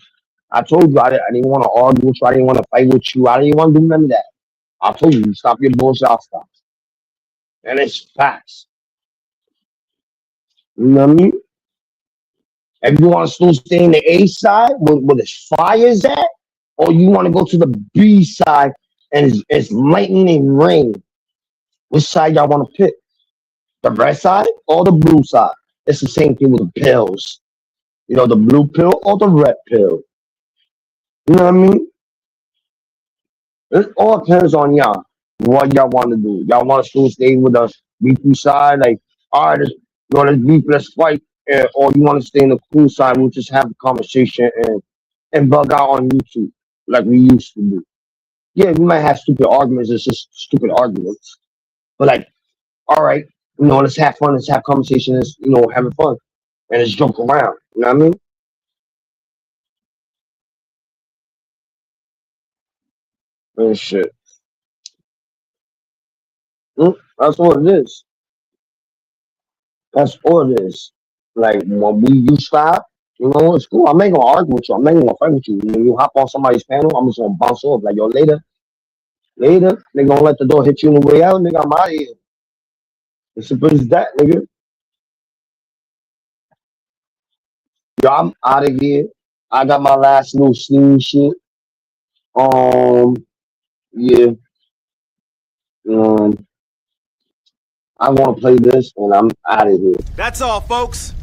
I told you I didn't want to argue with you. I didn't want to fight with you. I didn't want to do none of that. I told you, stop your bullshit. I'll stop. And it's facts. You know what I mean? If you want to still stay in the A side where the fires at, or you want to go to the B side and it's lightning and rain, which side y'all want to pick? The red side or the blue side? It's the same thing with the pills. The blue pill or the red pill. You know what I mean? It all depends on y'all. What y'all want to do. Y'all want to still stay with the B2 side? Like, all right, let's beef, let's fight. Or you want to stay in the cool side? We'll just have a conversation and bug out on YouTube like we used to do. Yeah, we might have stupid arguments. It's just stupid arguments. But like, all right, let's have fun. Let's have conversations. Having fun. And let's joke around. You know what I mean? And shit. That's what it is. That's all it is. Like when you stop, it's cool. I'm not gonna argue with you. I'm not gonna fight with you. When you hop on somebody's panel, I'm just gonna bounce off. Like, yo, later, they gonna let the door hit you on the way out, nigga. I'm out of here. It's simple as that, nigga. Yo, I'm out of here. I got my last little sneeze shit. Um, yeah. Um, I'm gonna play this and I'm out of here. That's all, folks.